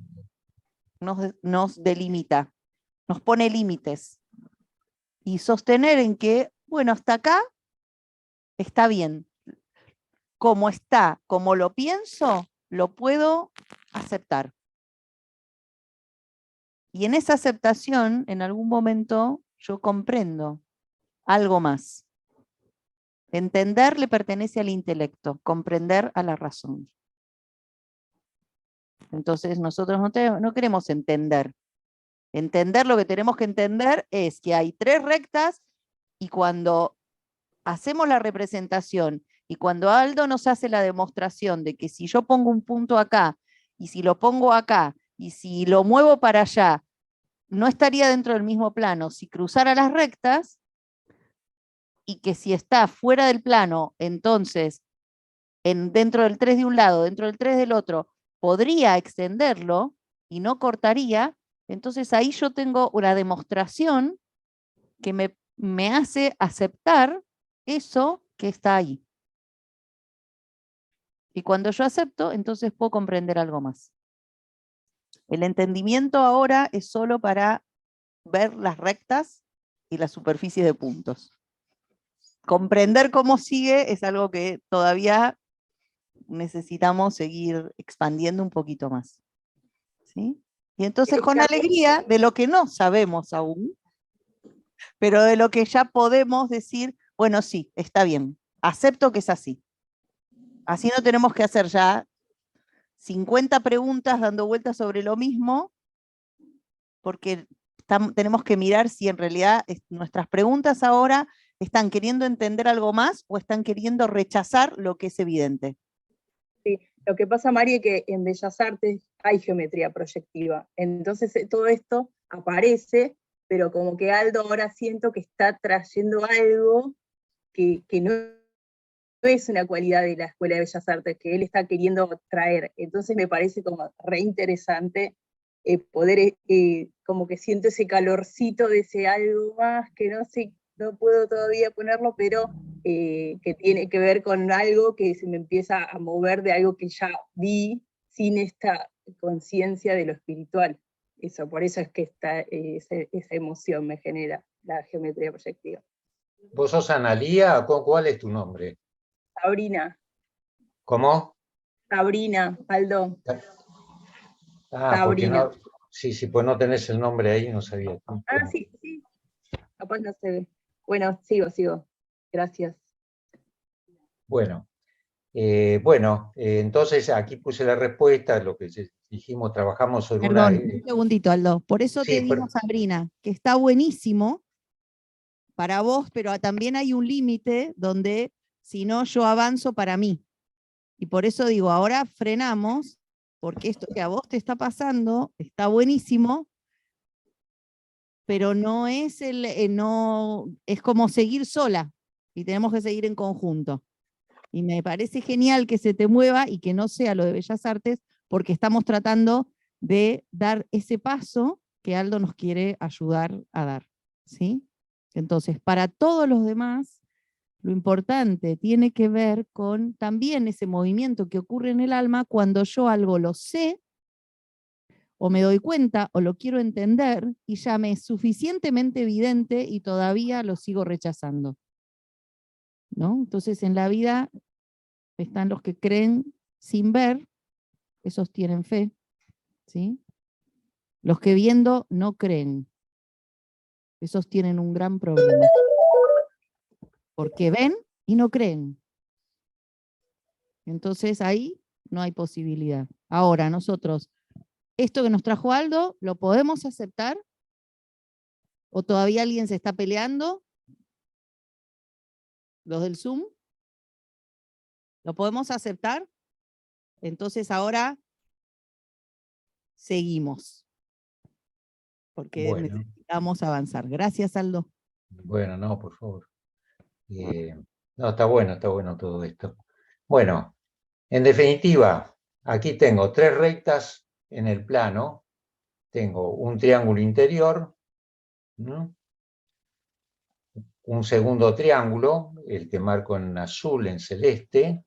nos delimita, nos pone límites. Y sostener en que, bueno, hasta acá está bien. Como está, como lo pienso, lo puedo aceptar. Y en esa aceptación, en algún momento, yo comprendo algo más. Entender le pertenece al intelecto, comprender a la razón. Entonces nosotros no queremos entender. Entender, lo que tenemos que entender es que hay 3 rectas, y cuando hacemos la representación y cuando Aldo nos hace la demostración de que si yo pongo un punto acá y si lo pongo acá y si lo muevo para allá, no estaría dentro del mismo plano si cruzara las rectas, y que si está fuera del plano, entonces dentro del 3 de un lado, dentro del 3 del otro, podría extenderlo y no cortaría. Entonces ahí yo tengo una demostración que me hace aceptar eso que está ahí. Y cuando yo acepto, entonces puedo comprender algo más. El entendimiento ahora es solo para ver las rectas y las superficies de puntos. Comprender cómo sigue es algo que todavía necesitamos seguir expandiendo un poquito más. ¿Sí? Y entonces con alegría de lo que no sabemos aún, pero de lo que ya podemos decir, bueno, sí, está bien, acepto que es así. Así no tenemos que hacer ya 50 preguntas dando vueltas sobre lo mismo, porque tenemos que mirar si en realidad nuestras preguntas ahora están queriendo entender algo más o están queriendo rechazar lo que es evidente. Sí, lo que pasa, Mari, es que en Bellas Artes hay geometría proyectiva. Entonces todo esto aparece, pero como que Aldo ahora siento que está trayendo algo que no es una cualidad de la Escuela de Bellas Artes, que él está queriendo traer. Entonces me parece como re interesante poder, como que siento ese calorcito de ese algo más, que no sé, no puedo todavía ponerlo, pero que tiene que ver con algo que se me empieza a mover de algo que ya vi, sin esta conciencia de lo espiritual. Eso, por eso es que esa emoción me genera la geometría proyectiva. ¿Vos sos Analía? ¿Cuál es tu nombre? Sabrina. ¿Cómo? Sabrina, Aldo. Ah, porque no, sí, pues no tenés el nombre ahí, no sabía. Ah, sí, capaz no se ve. Bueno, sigo. Gracias. Bueno, entonces aquí puse la respuesta, lo que dijimos, trabajamos sobre Perdón, un segundito, Aldo. Por eso sí, te digo, Sabrina, que está buenísimo para vos, pero también hay un límite donde si no yo avanzo para mí. Y por eso digo, ahora frenamos, porque esto que a vos te está pasando está buenísimo, pero no es no es como seguir sola, y tenemos que seguir en conjunto. Y me parece genial que se te mueva y que no sea lo de Bellas Artes, porque estamos tratando de dar ese paso que Aldo nos quiere ayudar a dar, ¿sí? Entonces, para todos los demás, lo importante tiene que ver con también ese movimiento que ocurre en el alma cuando yo algo lo sé, o me doy cuenta, o lo quiero entender, y ya me es suficientemente evidente y todavía lo sigo rechazando, ¿no? Entonces, en la vida están los que creen sin ver, esos tienen fe, ¿sí? Los que viendo no creen, esos tienen un gran problema. Porque ven y no creen. Entonces ahí no hay posibilidad. Ahora nosotros, esto que nos trajo Aldo, ¿lo podemos aceptar? ¿O todavía alguien se está peleando? ¿Los del Zoom? ¿Lo podemos aceptar? Entonces ahora seguimos. Porque necesitamos avanzar. Gracias, Aldo. Bueno, no, por favor. No, está bueno todo esto. Bueno, en definitiva, aquí tengo 3 rectas en el plano, tengo un triángulo interior, ¿no? Un segundo triángulo, el que marco en azul, en celeste,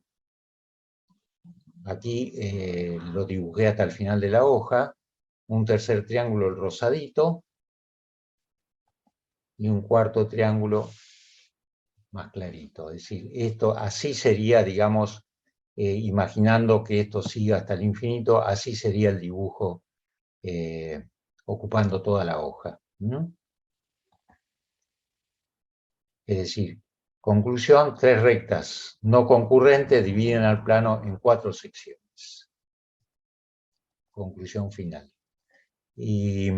aquí lo dibujé hasta el final de la hoja, un tercer triángulo, el rosadito, y un cuarto triángulo más clarito. Es decir, esto así sería, digamos, imaginando que esto siga hasta el infinito, así sería el dibujo ocupando toda la hoja, ¿no? Es decir, conclusión, 3 rectas no concurrentes dividen al plano en 4 secciones. Conclusión final. Y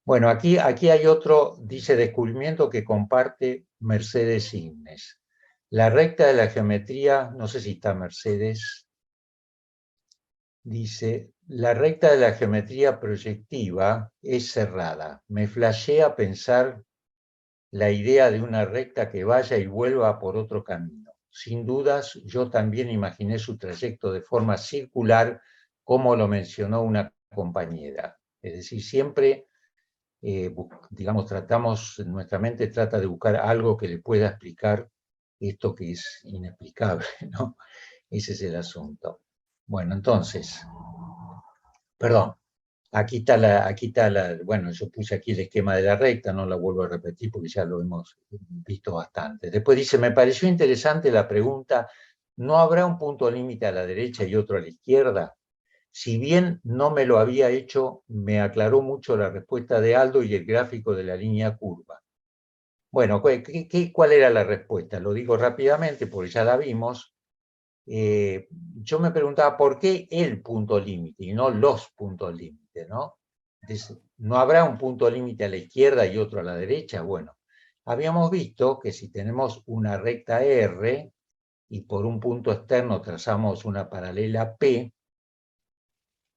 bueno, aquí hay otro, dice, descubrimiento que comparte Mercedes Ignes. La recta de la geometría, no sé si está Mercedes, dice, la recta de la geometría proyectiva es cerrada. Me flashea pensar la idea de una recta que vaya y vuelva por otro camino. Sin dudas, yo también imaginé su trayecto de forma circular, como lo mencionó una compañera. Es decir, siempre, digamos, nuestra mente trata de buscar algo que le pueda explicar esto que es inexplicable, ¿no? Ese es el asunto. Bueno, entonces, perdón, Aquí está bueno, yo puse aquí el esquema de la recta, no la vuelvo a repetir porque ya lo hemos visto bastante. Después dice, me pareció interesante la pregunta, ¿no habrá un punto límite a la derecha y otro a la izquierda? Si bien no me lo había hecho, me aclaró mucho la respuesta de Aldo y el gráfico de la línea curva. Bueno, ¿cuál era la respuesta? Lo digo rápidamente porque ya la vimos. Yo me preguntaba por qué el punto límite y no los puntos límite, ¿no? ¿No habrá un punto límite a la izquierda y otro a la derecha? Bueno, habíamos visto que si tenemos una recta R y por un punto externo trazamos una paralela P,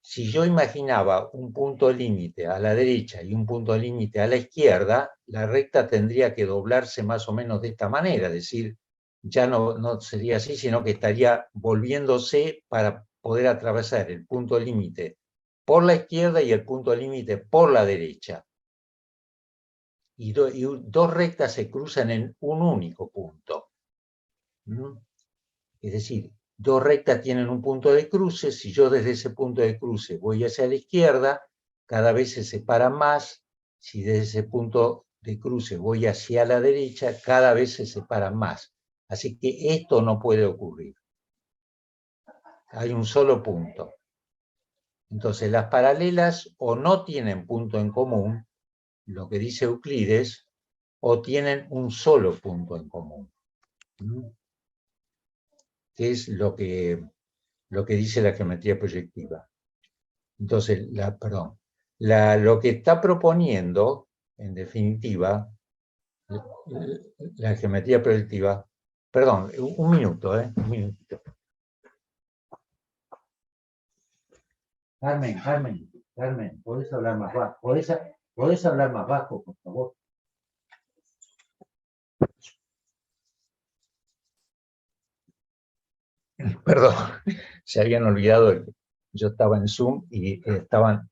si yo imaginaba un punto límite a la derecha y un punto límite a la izquierda, la recta tendría que doblarse más o menos de esta manera, es decir, ya no sería así, sino que estaría volviéndose para poder atravesar el punto límite por la izquierda y el punto límite por la derecha. Y dos rectas se cruzan en un único punto. Es decir, dos rectas tienen un punto de cruce, si yo desde ese punto de cruce voy hacia la izquierda, cada vez se separan más, si desde ese punto de cruce voy hacia la derecha, cada vez se separan más. Así que esto no puede ocurrir. Hay un solo punto. Entonces las paralelas o no tienen punto en común, lo que dice Euclides, o tienen un solo punto en común. Que es lo que dice la geometría proyectiva. Entonces, lo que está proponiendo, en definitiva, la geometría proyectiva, perdón, un minuto, un minutito. Carmen, ¿podés hablar más bajo? ¿Podés hablar más bajo, por favor? Perdón, se habían olvidado, yo estaba en Zoom y estaban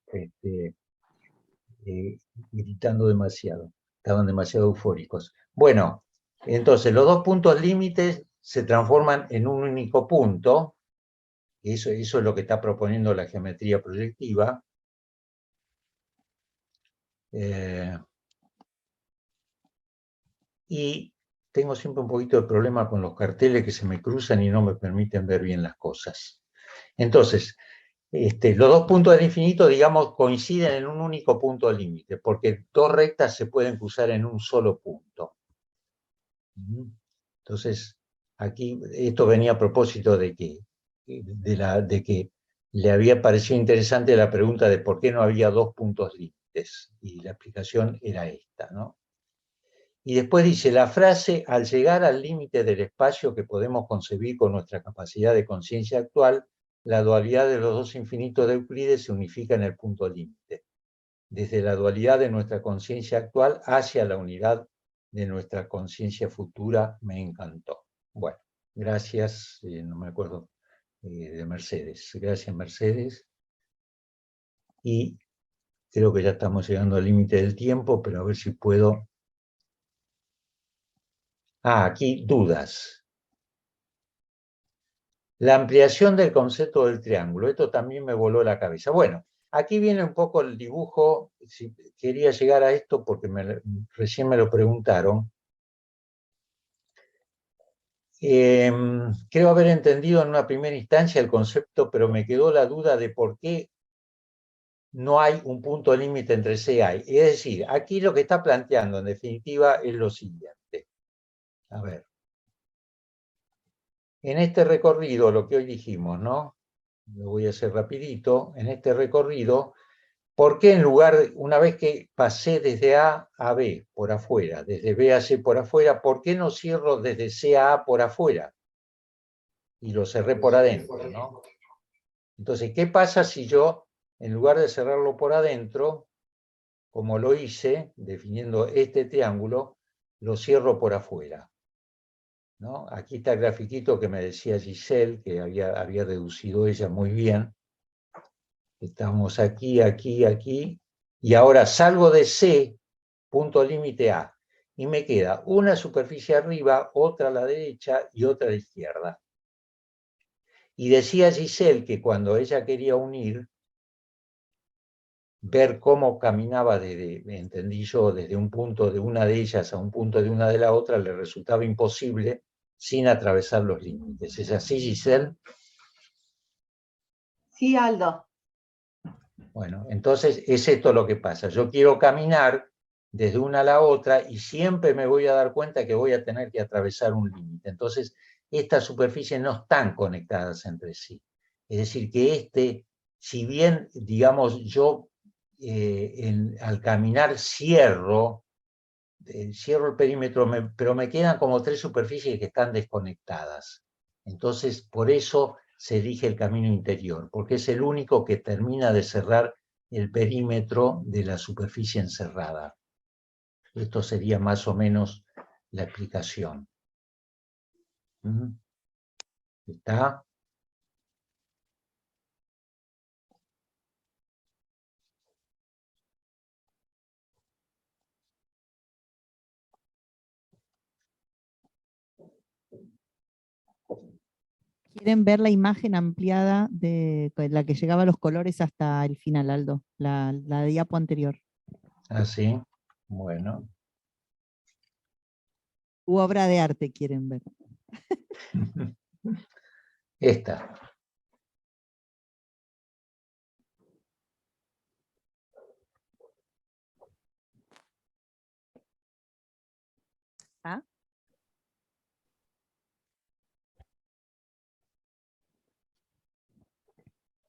gritando demasiado, estaban demasiado eufóricos. Bueno, entonces los dos puntos límites se transforman en un único punto, eso es lo que está proponiendo la geometría proyectiva. Y tengo siempre un poquito de problema con los carteles que se me cruzan y no me permiten ver bien las cosas. Entonces, los dos puntos del infinito, digamos, coinciden en un único punto límite, porque dos rectas se pueden cruzar en un solo punto. Entonces, aquí, esto venía a propósito de que le había parecido interesante la pregunta de por qué no había dos puntos límites, y la explicación era esta, ¿no? Y después dice, la frase, al llegar al límite del espacio que podemos concebir con nuestra capacidad de conciencia actual, la dualidad de los dos infinitos de Euclides se unifica en el punto límite, desde la dualidad de nuestra conciencia actual hacia la unidad de nuestra conciencia futura, me encantó. Bueno, gracias, no me acuerdo, de Mercedes. Gracias, Mercedes. Y creo que ya estamos llegando al límite del tiempo, pero a ver si puedo... aquí dudas. La ampliación del concepto del triángulo, esto también me voló la cabeza. Bueno, aquí viene un poco el dibujo, si quería llegar a esto porque recién me lo preguntaron. Creo haber entendido en una primera instancia el concepto, pero me quedó la duda de por qué no hay un punto límite entre C y A. Es decir, aquí lo que está planteando en definitiva es lo siguiente. A ver. En este recorrido, lo que hoy dijimos, ¿no? Lo voy a hacer rapidito. En este recorrido, ¿por qué en lugar, una vez que pasé desde A a B por afuera, desde B a C por afuera, ¿por qué no cierro desde C a A por afuera? Y lo cerré por adentro, ¿no? Entonces, ¿qué pasa si yo, en lugar de cerrarlo por adentro, como lo hice, definiendo este triángulo, lo cierro por afuera? ¿No? Aquí está el grafiquito que me decía Giselle, que había deducido ella muy bien. Estamos aquí, aquí, aquí, y ahora salgo de C, punto límite A, y me queda una superficie arriba, otra a la derecha y otra a la izquierda. Y decía Giselle que cuando ella quería unir, ver cómo caminaba, entendí yo, desde un punto de una de ellas a un punto de una de la otra, le resultaba imposible sin atravesar los límites. ¿Es así, Giselle? Sí, Aldo. Bueno, entonces es esto lo que pasa. Yo quiero caminar desde una a la otra y siempre me voy a dar cuenta que voy a tener que atravesar un límite. Entonces, estas superficies no están conectadas entre sí. Es decir, que si bien, digamos, yo al caminar cierro el perímetro, pero me quedan como 3 superficies que están desconectadas. Entonces, por eso se elige el camino interior, porque es el único que termina de cerrar el perímetro de la superficie encerrada. Esto sería más o menos la explicación. ¿Está? ¿Quieren ver la imagen ampliada de la que llegaba a los colores hasta el final, Aldo? La diapo anterior. Ah, sí. Bueno. U obra de arte quieren ver. Esta. ¿Ah?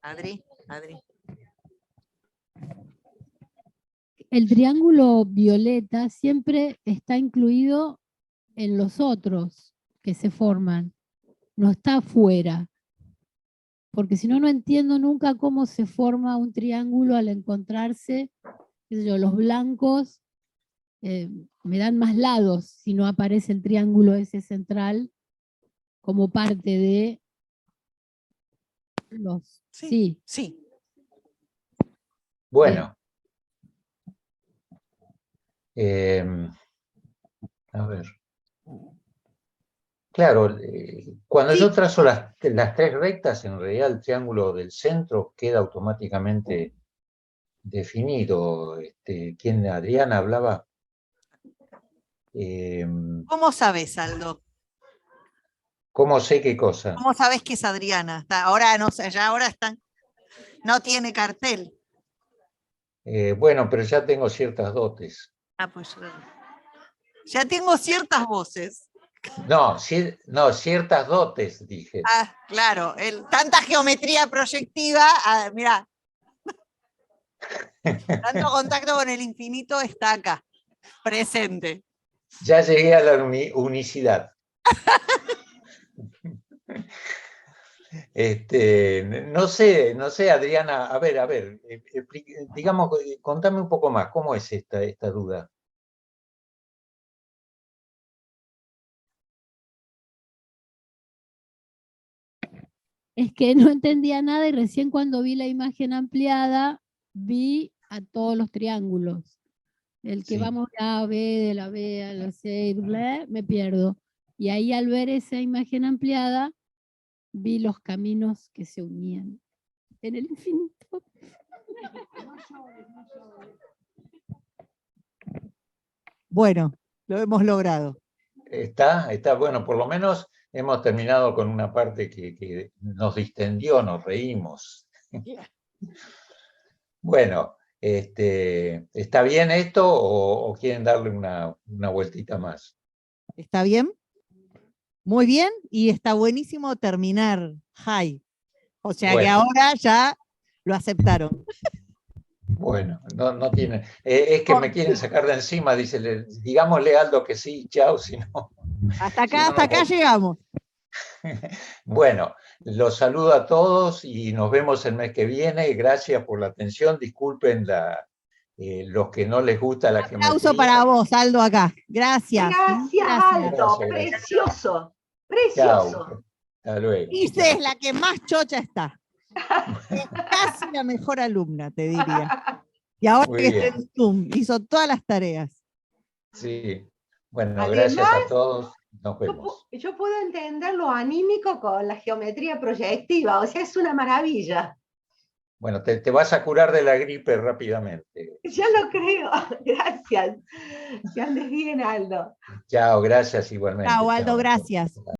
Adri. El triángulo violeta siempre está incluido en los otros que se forman, no está afuera. Porque si no, no entiendo nunca cómo se forma un triángulo al encontrarse, qué sé yo, los blancos me dan más lados si no aparece el triángulo ese central como parte de los... Sí. Bueno. A ver. Claro, cuando yo trazo las 3 rectas, en realidad el triángulo del centro queda automáticamente definido. ¿Quién? Adriana hablaba. ¿Cómo sabes, Aldo? ¿Cómo sé qué cosa? ¿Cómo sabes que es Adriana? Ahora no sé, ya ahora no tiene cartel. Bueno, pero ya tengo ciertas dotes. Ah, pues ya tengo ciertas voces. No, ciertas dotes, dije. Ah, claro, tanta geometría proyectiva, mirá. Tanto contacto con el infinito está acá, presente. Ya llegué a la unicidad. No sé, Adriana, a ver, digamos, contame un poco más, ¿cómo es esta duda? Es que no entendía nada y recién cuando vi la imagen ampliada, vi a todos los triángulos. El que vamos de A a B, de la B a la C, me pierdo. Y ahí al ver esa imagen ampliada, vi los caminos que se unían en el infinito. Bueno, lo hemos logrado. Está, bueno, por lo menos hemos terminado con una parte que nos distendió, nos reímos. Bueno, ¿está bien esto o quieren darle una vueltita más? ¿Está bien? Muy bien, y está buenísimo terminar high. O sea que ahora ya lo aceptaron. Bueno, no tiene. Es que me quieren sacar de encima, dice, digámosle Aldo que sí, chao, si no. Hasta acá llegamos. Bueno, los saludo a todos y nos vemos el mes que viene. Gracias por la atención. Disculpen los que no les gusta la geometría. Aplauso para vos, Aldo, acá. Gracias. Gracias, Aldo. Gracias. Precioso. Chao. Hasta luego. Esa es la que más chocha está. Es casi la mejor alumna, te diría. Y ahora Muy que bien. está en Zoom, hizo todas las tareas. Sí. Bueno, Además, gracias a todos. Nos vemos. Yo puedo entender lo anímico con la geometría proyectiva, o sea, es una maravilla. Bueno, te vas a curar de la gripe rápidamente. Ya lo creo, gracias. Que andes bien, Aldo. Chao, gracias igualmente. Chao, Aldo, Chao. gracias.